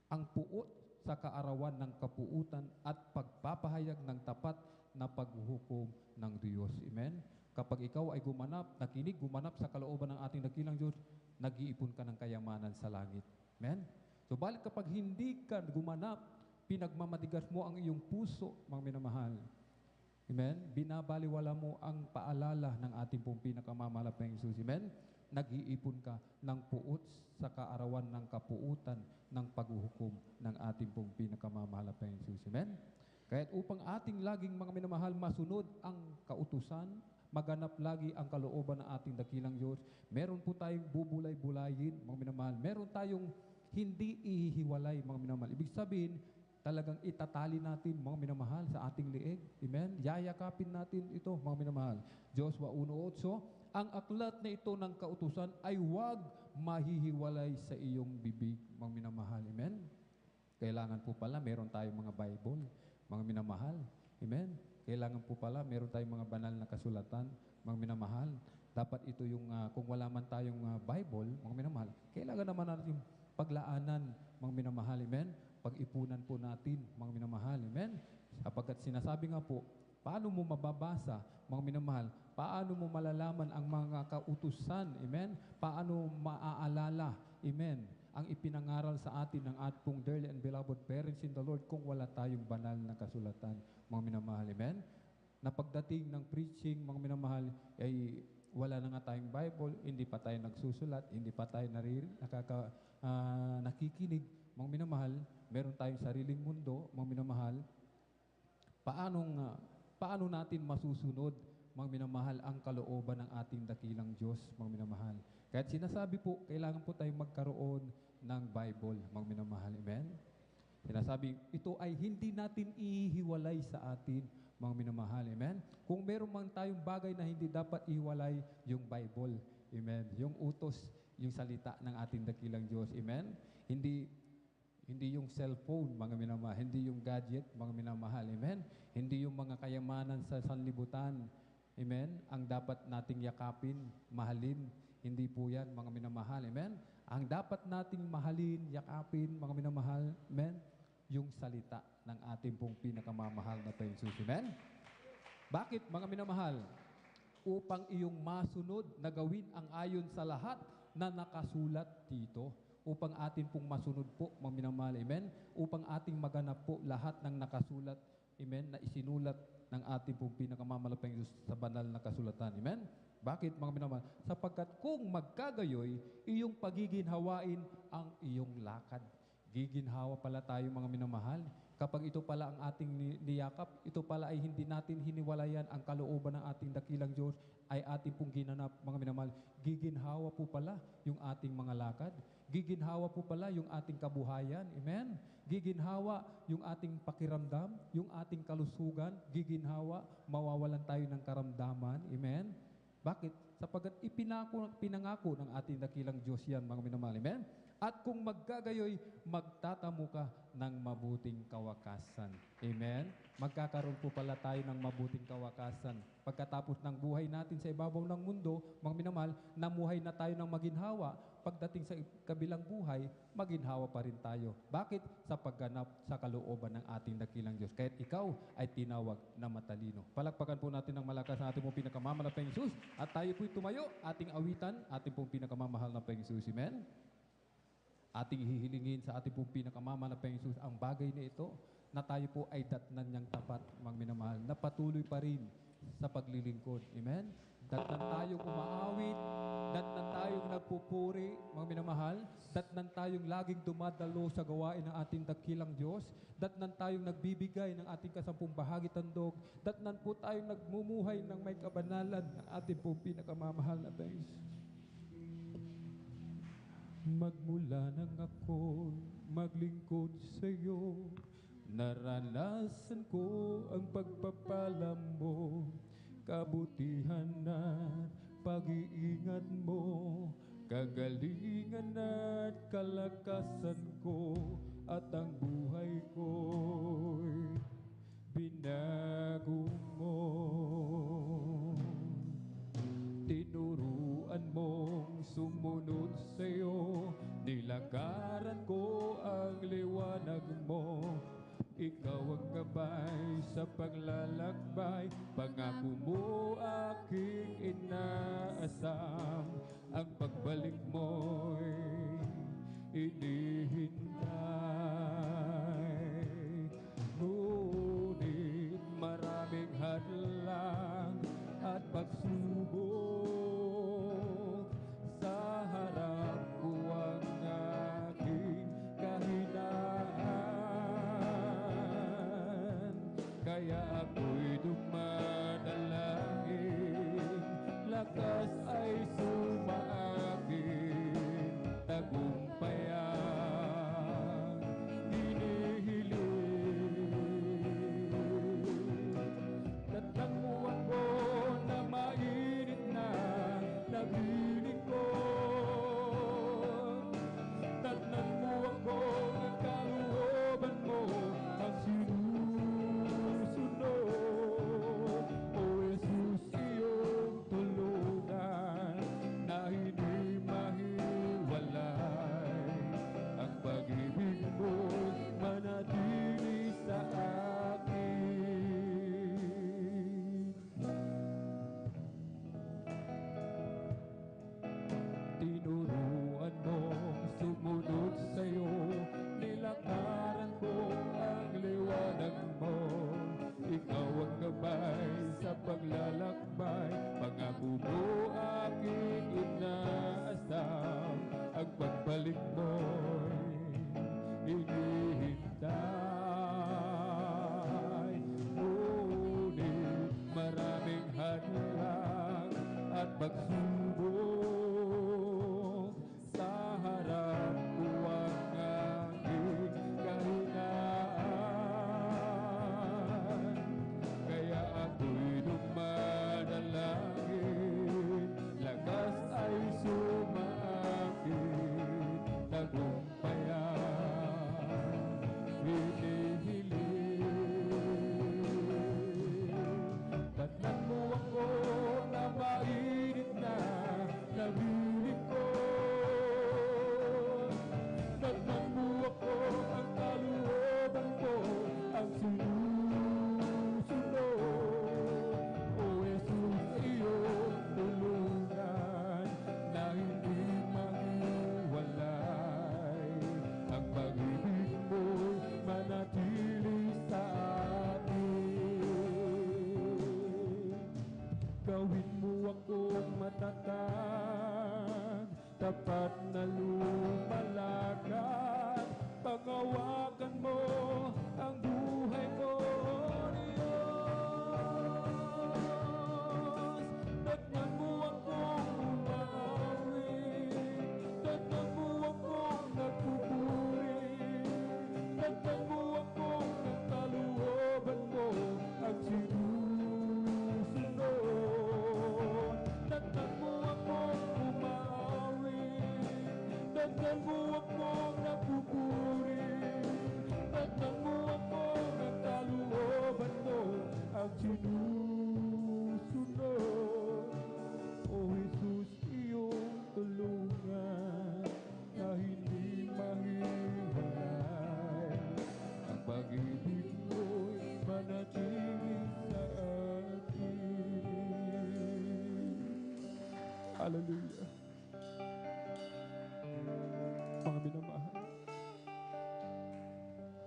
Ang puot sa kaarawan ng kapuutan at pagpapahayag ng tapat na paghuhukom ng Diyos. Amen? Kapag ikaw ay gumanap sa kalooban ng ating dakilang Diyos, nag-iipon ka ng kayamanan sa langit. Amen? So, balik kapag hindi ka gumanap, pinagmamatigas mo ang iyong puso, mga minamahal. Amen? Binabaliwala mo ang paalala ng ating pong pinakamamalapang Jesus. Amen? Nag-iipon ka ng puot sa kaarawan ng kapuutan ng paghuhukom ng ating pong pinakamamahal na Jesus. Amen? Kaya't upang ating laging mga minamahal masunod ang kautusan, maganap lagi ang kalooban ng ating dakilang Diyos, meron po tayong bubulay-bulayin, mga minamahal. Meron tayong hindi ihihiwalay, mga minamahal. Ibig sabihin, talagang itatali natin, mga minamahal, sa ating lieg. Amen? Yayakapin natin ito, mga minamahal. Joshua 1:8, ang aklat na ito ng kautusan ay huwag mahihiwalay sa iyong bibig, mga minamahal. Amen? Kailangan po pala, meron tayong mga Bible, mga minamahal. Amen? Kailangan po pala, meron tayong mga banal na kasulatan, mga minamahal. Dapat ito yung, kung wala man tayong Bible, mga minamahal, kailangan naman natin yung paglaanan, mga minamahal. Amen? Pag-ipunan po natin, mga minamahal. Amen? Sapagkat sinasabi nga po, paano mo mababasa, mga minamahal? Paano mo malalaman ang mga kautusan? Amen? Paano maaalala? Amen? Ang ipinangaral sa atin ng ating dearly and beloved parents in the Lord kung wala tayong banal na kasulatan, mga minamahal. Amen? Na pagdating ng preaching, mga minamahal, ay wala na nga tayong Bible, hindi pa tayo nagsusulat, hindi pa tayo nakikinig, mga minamahal, meron tayong sariling mundo, mga minamahal. Paano natin masusunod, mga minamahal, ang kalooban ng ating dakilang Diyos, mga minamahal? Kahit sinasabi po, kailangan po tayong magkaroon ng Bible, mga minamahal. Amen? Sinasabi, ito ay hindi natin ihiwalay sa atin, mga minamahal. Amen? Kung meron man tayong bagay na hindi dapat ihiwalay, yung Bible. Amen? Yung utos, yung salita ng ating dakilang Diyos. Amen? Hindi yung cellphone, mga minamahal. Hindi yung gadget, mga minamahal. Amen? Hindi yung mga kayamanan sa sanlibutan. Amen? Ang dapat nating yakapin, mahalin. Hindi po yan, mga minamahal. Amen? Ang dapat nating mahalin, yakapin, mga minamahal. Amen? Yung salita ng ating pong pinakamamahal na Panginoon Jesus. Amen? Bakit, mga minamahal? Upang iyong masunod na gawin ang ayon sa lahat na nakasulat dito. Upang atin pong masunod po, mga minamahal. Amen? Upang ating maganap po lahat ng nakasulat, amen, na isinulat ng ating pong pinakamamahal Diyos sa banal na kasulatan. Amen? Bakit, mga minamahal? Sapagkat kung magkagayoy, iyong pagiginhawain ang iyong lakad. Giginhawa pala tayo, mga minamahal. Kapag ito pala ang ating niyakap, ito pala ay hindi natin hiniwalayan ang kalooban ng ating dakilang Diyos, ay ating pong ginanap, mga minamahal. Giginhawa po pala yung ating mga lakad. Giginhawa po pala yung ating kabuhayan. Amen? Giginhawa yung ating pakiramdam, yung ating kalusugan. Giginhawa, mawawalan tayo ng karamdaman. Amen? Bakit? Sapagkat pinangako ng ating dakilang Diyos yan, mga minamahal. Amen? At kung magkagayoy, magtatamo ka ng mabuting kawakasan. Amen? Magkakaroon po pala tayo ng mabuting kawakasan. Pagkatapos ng buhay natin sa ibabaw ng mundo, mga minamahal, namuhay na tayo ng maginhawa. Pagdating sa kabilang buhay, maginhawa pa rin tayo. Bakit? Sa pagganap sa kalooban ng ating dakilang Diyos. Kahit ikaw ay tinawag na matalino. Palakpakan po natin ng malakas ang ating pong pinakamamahal na Panginoon Jesus. At tayo po'y tumayo, ating awitan, ating pong pinakamamahal na Panginoon Jesus. Amen? Ating hihilingin sa ating pong pinakamamahal na Panginoon Jesus ang bagay na ito na tayo po ay datnan niyang tapat, mga minamahal, na patuloy pa rin sa paglilingkod. Amen? Datnan tayong umaawit, datnan tayong nagpupuri, mga minamahal, datnan tayong laging dumadalo sa gawain ng ating dakilang Diyos, datnan tayong nagbibigay ng ating kasampung bahagi tandog, datnan po tayong nagmumuhay ng may kabanalan ng ating pong pinakamamahal na Panginoon. Magmula nang ako'y maglingkod sa iyo, naranasan ko ang pagpapala mo, kabutihan at pag-iingat mo, kagalingan at kalakasan ko, at ang buhay ko'y binago mo. Tinuruan mong sumunod sa'yo, nilagaran ko ang liwanag mo. Ikaw ang gabay sa paglalakbay, pangako mo aking inaasam. Ang pagbalik mo'y inihintay. Ngunit maraming hadlang at pagsubok sa harap ko ang aking kahinaan. Kaya ako'y dumadalangin, lakas ay sumaakin, tagumpayan hinihiling. Datnan mo ako na mainit na naglilingkod. Datnan mo ako ng kalooban mo ang sinusunod. O Jesus, iyong tulungan na hindi mahiwalay. Ang pag-ibig mo'y manatili sa akin. Tinuruan mong sumunod sa'yo, nilakaran ko ang liwanag mo. Ikaw ang gabay sa paglalakbay, pangako mo aking inaasam. Ang pagbalik mo'y hinihintay. Ngunit maraming hadlang at pagsubok sa harap ko ang aking kahinaan. Kaya ako'y dumadalangin, lakas ay sumaakin, tagumpayan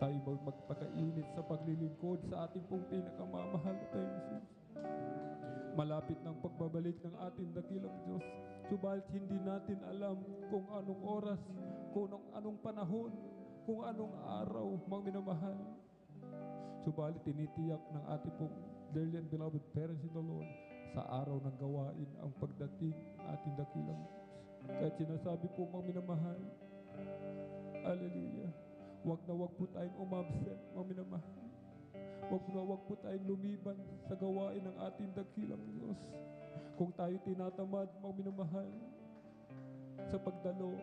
tayo magpakainit sa paglilingkod sa ating pong pinakamamahal na tayong Jesus. Malapit ng pagbabalik ng ating dakilang Diyos. Subalit hindi natin alam kung anong oras, kung anong panahon, kung anong araw, mga minamahal. Subalit tinitiyak ng ating pong dearly and beloved parents in the Lord, sa araw ng gawain ang pagdating ng ating dakilang Diyos. Kahit sinasabi po, mga minamahal, hallelujah, wag na wag po tayong umabsent, mga minamahal. Wag na wag po tayong lumiban sa gawain ng ating dakilang Diyos. Kung tayo tinatamad, mga minamahal, sa pagdalo,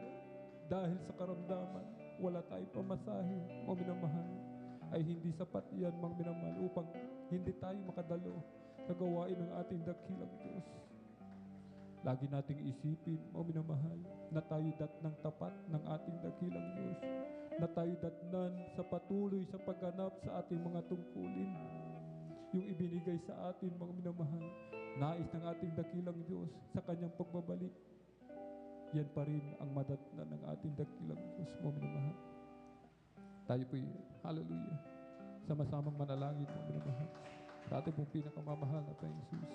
dahil sa karamdaman, wala tayong pamasahe, mga minamahal, ay hindi sapat yan, mga minamahal, upang hindi tayo makadalo sa gawain ng ating dakilang Diyos. Lagi nating isipin, mga minamahal, na tayo datnang tapat ng ating dakilang Diyos, na tayo datnan sa patuloy sa pagganap sa ating mga tungkulin. Yung ibinigay sa atin, mga minamahal, nais ng ating dakilang Diyos sa kanyang pagbabalik, yan pa rin ang madatnan ng ating dakilang Diyos, mga minamahal. Tayo po'y, hallelujah, sama-samang manalangin, mga minamahal, sa ating pong pinakamamahal na tayong Jesus.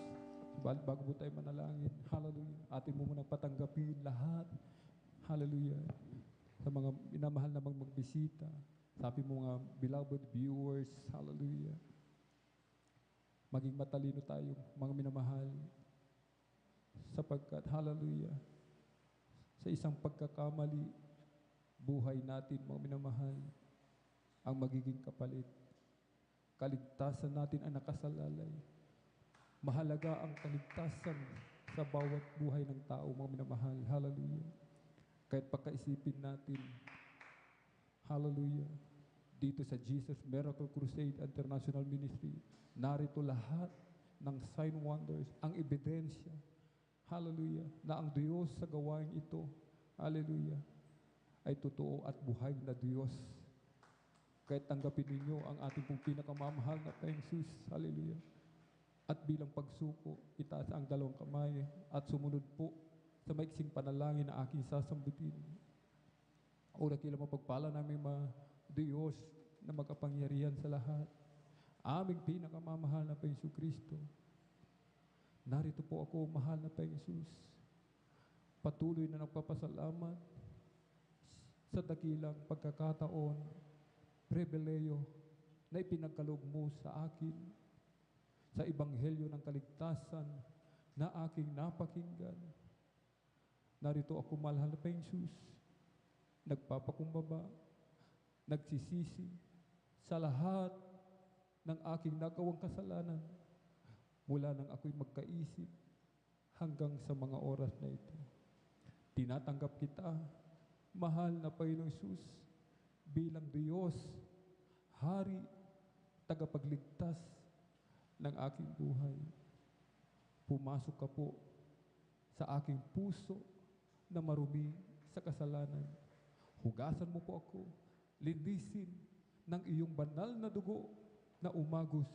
Bago po tayo manalangin, hallelujah, ating mo munang patanggapin lahat, hallelujah, sa mga minamahal na magbisita, sa ating mga beloved viewers, hallelujah. Maging matalino tayo, mga minamahal, sapagkat, hallelujah, sa isang pagkakamali, buhay natin, mga minamahal, ang magiging kapalit. Kaligtasan natin ang nakasalalay. Mahalaga ang kaligtasan sa bawat buhay ng tao, mga minamahal, hallelujah. Kahit pagkaisipin natin, hallelujah, dito sa Jesus Miracle Crusade International Ministry, narito lahat ng sign wonders, ang ebidensya, hallelujah, na ang Diyos sa gawain ito, hallelujah, ay totoo at buhay na Diyos. Kahit tanggapin ninyo ang ating pong pinakamamahal na tayong Jesus, hallelujah. At bilang pagsuko, itaas ang dalawang kamay at sumunod po sa maiksing panalangin na aking sasambutin. O dakila mapagpala namin Diyos na magkapangyarihan sa lahat, aming pinakamamahal na Panginoon Kristo. Narito po ako, mahal na Panginoon Jesus. Patuloy na nagpapasalamat sa dakilang pagkakataon, pribileyo na ipinagkaloob mo sa akin, sa ebanghelyo ng kaligtasan na aking napakinggan. Narito ako, mahal na Panginoon Jesus, nagpapakumbaba, nagsisisi sa lahat ng aking nagawang kasalanan mula nang ako'y magkaisip hanggang sa mga oras na ito. Tinatanggap kita, mahal na Panginoong Jesus, bilang Diyos, Hari, tagapagligtas ng aking buhay. Pumasok ka po sa aking puso na marumi sa kasalanan. Hugasan mo po ako, linisin ng iyong banal na dugo na umagos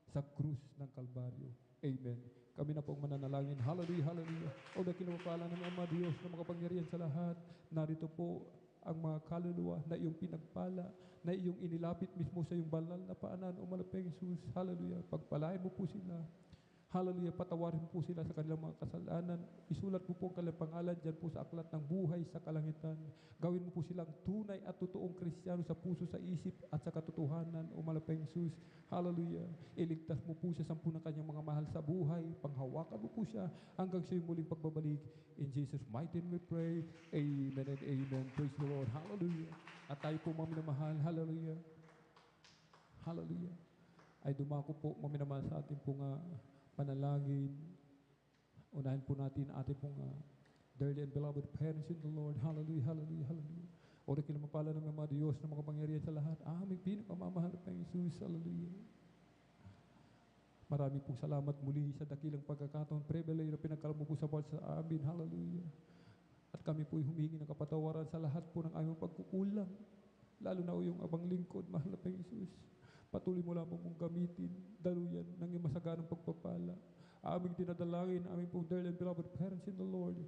sa krus ng Kalbaryo. Amen. Kami na po ang mananalangin. Hallelujah, hallelujah. O na kinapapala ng Ama Diyos na makapangyarihan sa lahat. Narito po ang mga kaluluwa na iyong pinagpala, na iyong inilapit mismo sa iyong banal na paanan, O malapeng Jesus. Hallelujah. Pagpalain mo po sila. Hallelujah. Patawarin mo po sila sa kanilang mga kasalanan. Isulat mo po ang kanilang pangalan dyan po sa aklat ng buhay sa kalangitan. Gawin mo po silang tunay at totoong Kristiyano sa puso, sa isip at sa katotohanan, O malapeng Jesus. Hallelujah. Iligtas mo po siya sa ng kanyang mga mahal sa buhay. Panghawakan mo po siya hanggang sa iyong muling pagbabalik. In Jesus' mighty name we pray. Amen and amen. Praise the Lord. Hallelujah. At tayo po, mga minamahal, hallelujah, hallelujah, ay dumako po, mga minamahal, sa ating pong panalangin. Unahin po natin ating pong dearly and beloved parents in the Lord. Hallelujah, hallelujah, hallelujah. O rin kinamapala ng mga Diyos na makapangyarihan sa lahat. Aming pinakamamahal na Jesus. Hallelujah. Maraming pong salamat muli sa dakilang pagkakataon, privilege na pinagkaloob mo po sa bawat sa amin. Hallelujah. At kami po'y humingi ng kapatawaran sa lahat po ng aming pagkukulang, lalo na o yung abang lingkod, mahal na Panginoon Jesus. Patuloy mo lamang mong gamitin, daluyan ng iyong masaganang pagpapala aming dinadalangin, aming pong dear and beloved parents in the Lord.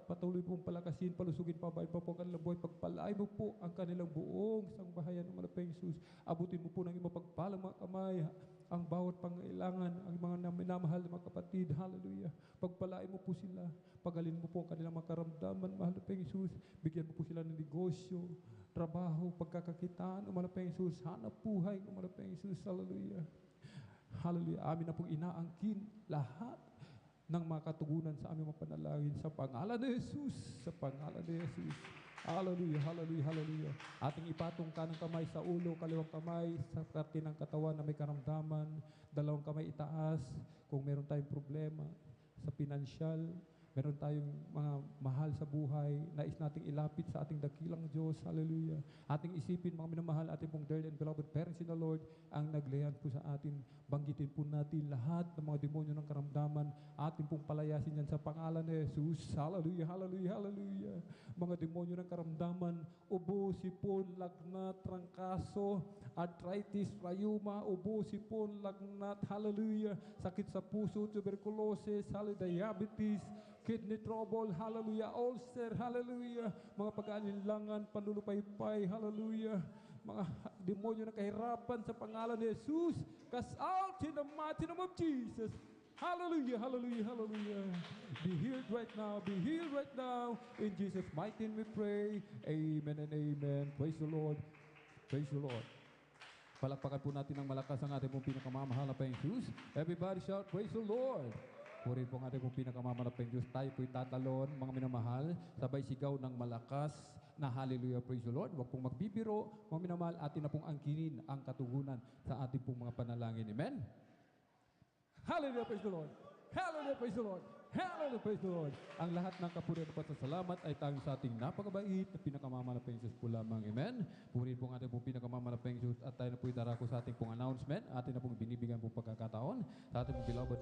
Patuloy pong palakasin, palusugin, pabayin pa po ang kanilang buhay. Pagpalain mo po ang kanilang buong sangbahayan ng malapay Jesus. Abutin mo po ng iyong mapagpalang mga kamay ang bawat pangailangan, ang mga minamahal na mga kapatid. Hallelujah. Pagpalain mo po sila. Pagalin mo po ang kanilang mga karamdaman, mahal na Panginoon Jesus. Bigyan mo po sila ng negosyo, trabaho, pagkakakitaan, mahal na Panginoon Jesus. Hanap buhay, mahal na Panginoon Jesus. Hallelujah. Hallelujah. Amin na pong inaangkin lahat ng mga katugunan sa aming mga panalangin sa pangalan ni Jesus. Sa pangalan ni Jesus. Hallelujah, hallelujah, hallelujah. Ating ipatong kanang kamay sa ulo, kaliwang kamay sa parte ng katawan na may karamdaman. Dalawang kamay itaas kung meron tayong problema sa pinansyal, meron tayong mga mahal sa buhay, nais nating ilapit sa ating dakilang Diyos. Hallelujah. Ating isipin, mga minamahal, ating pong dear and beloved parents in the Lord, ang naglayan po sa atin. Banggitin po natin lahat ng mga demonyo ng karamdaman, ating pong palayasin yan sa pangalan ni Jesus. Hallelujah, hallelujah, hallelujah. Mga demonyo ng karamdaman, ubo, sipon, lagnat, trangkaso, arthritis, rayuma, ubo, sipon, lagnat, hallelujah. Sakit sa puso, tuberculosis, diabetes, kidney trouble, hallelujah, ulcer, hallelujah, mga pag-aalinlangan, panlulupaypay, hallelujah, mga demonyo na kahirapan sa pangalan ni Jesus, cast out in the mighty name of Jesus. Hallelujah, hallelujah, hallelujah. Be healed right now, be healed right now. In Jesus' mighty name we pray. Amen and amen. Praise the Lord. Praise the Lord. Palakpakan po natin ng malakas ang ating pong pinakamamahal na Panginoong Jesus. Everybody shout, praise the Lord. Puri po ang ating pong pinakamanapeng Diyos. Tayo po'y tatalon, mga minamahal, sabay sigaw ng malakas na hallelujah, praise the Lord. Huwag pong magbibiro, mga minamahal, atin na pong angkinin ang katugunan sa ating pong mga panalangin. Amen? Hallelujah, praise the Lord. Hallelujah, praise the Lord. Hallelujah, praise the Lord. Ang lahat ng kapurihan at pasasalamat ay tanging sa ating napakabait na pinakamamanapeng Diyos po lamang. Amen? Puri po ang ating pong pinakamamanapeng Diyos at tayo na po'y darako sa ating pong announcement. Atin na pong binibigyan pong pagkakataon sa ating pong beloved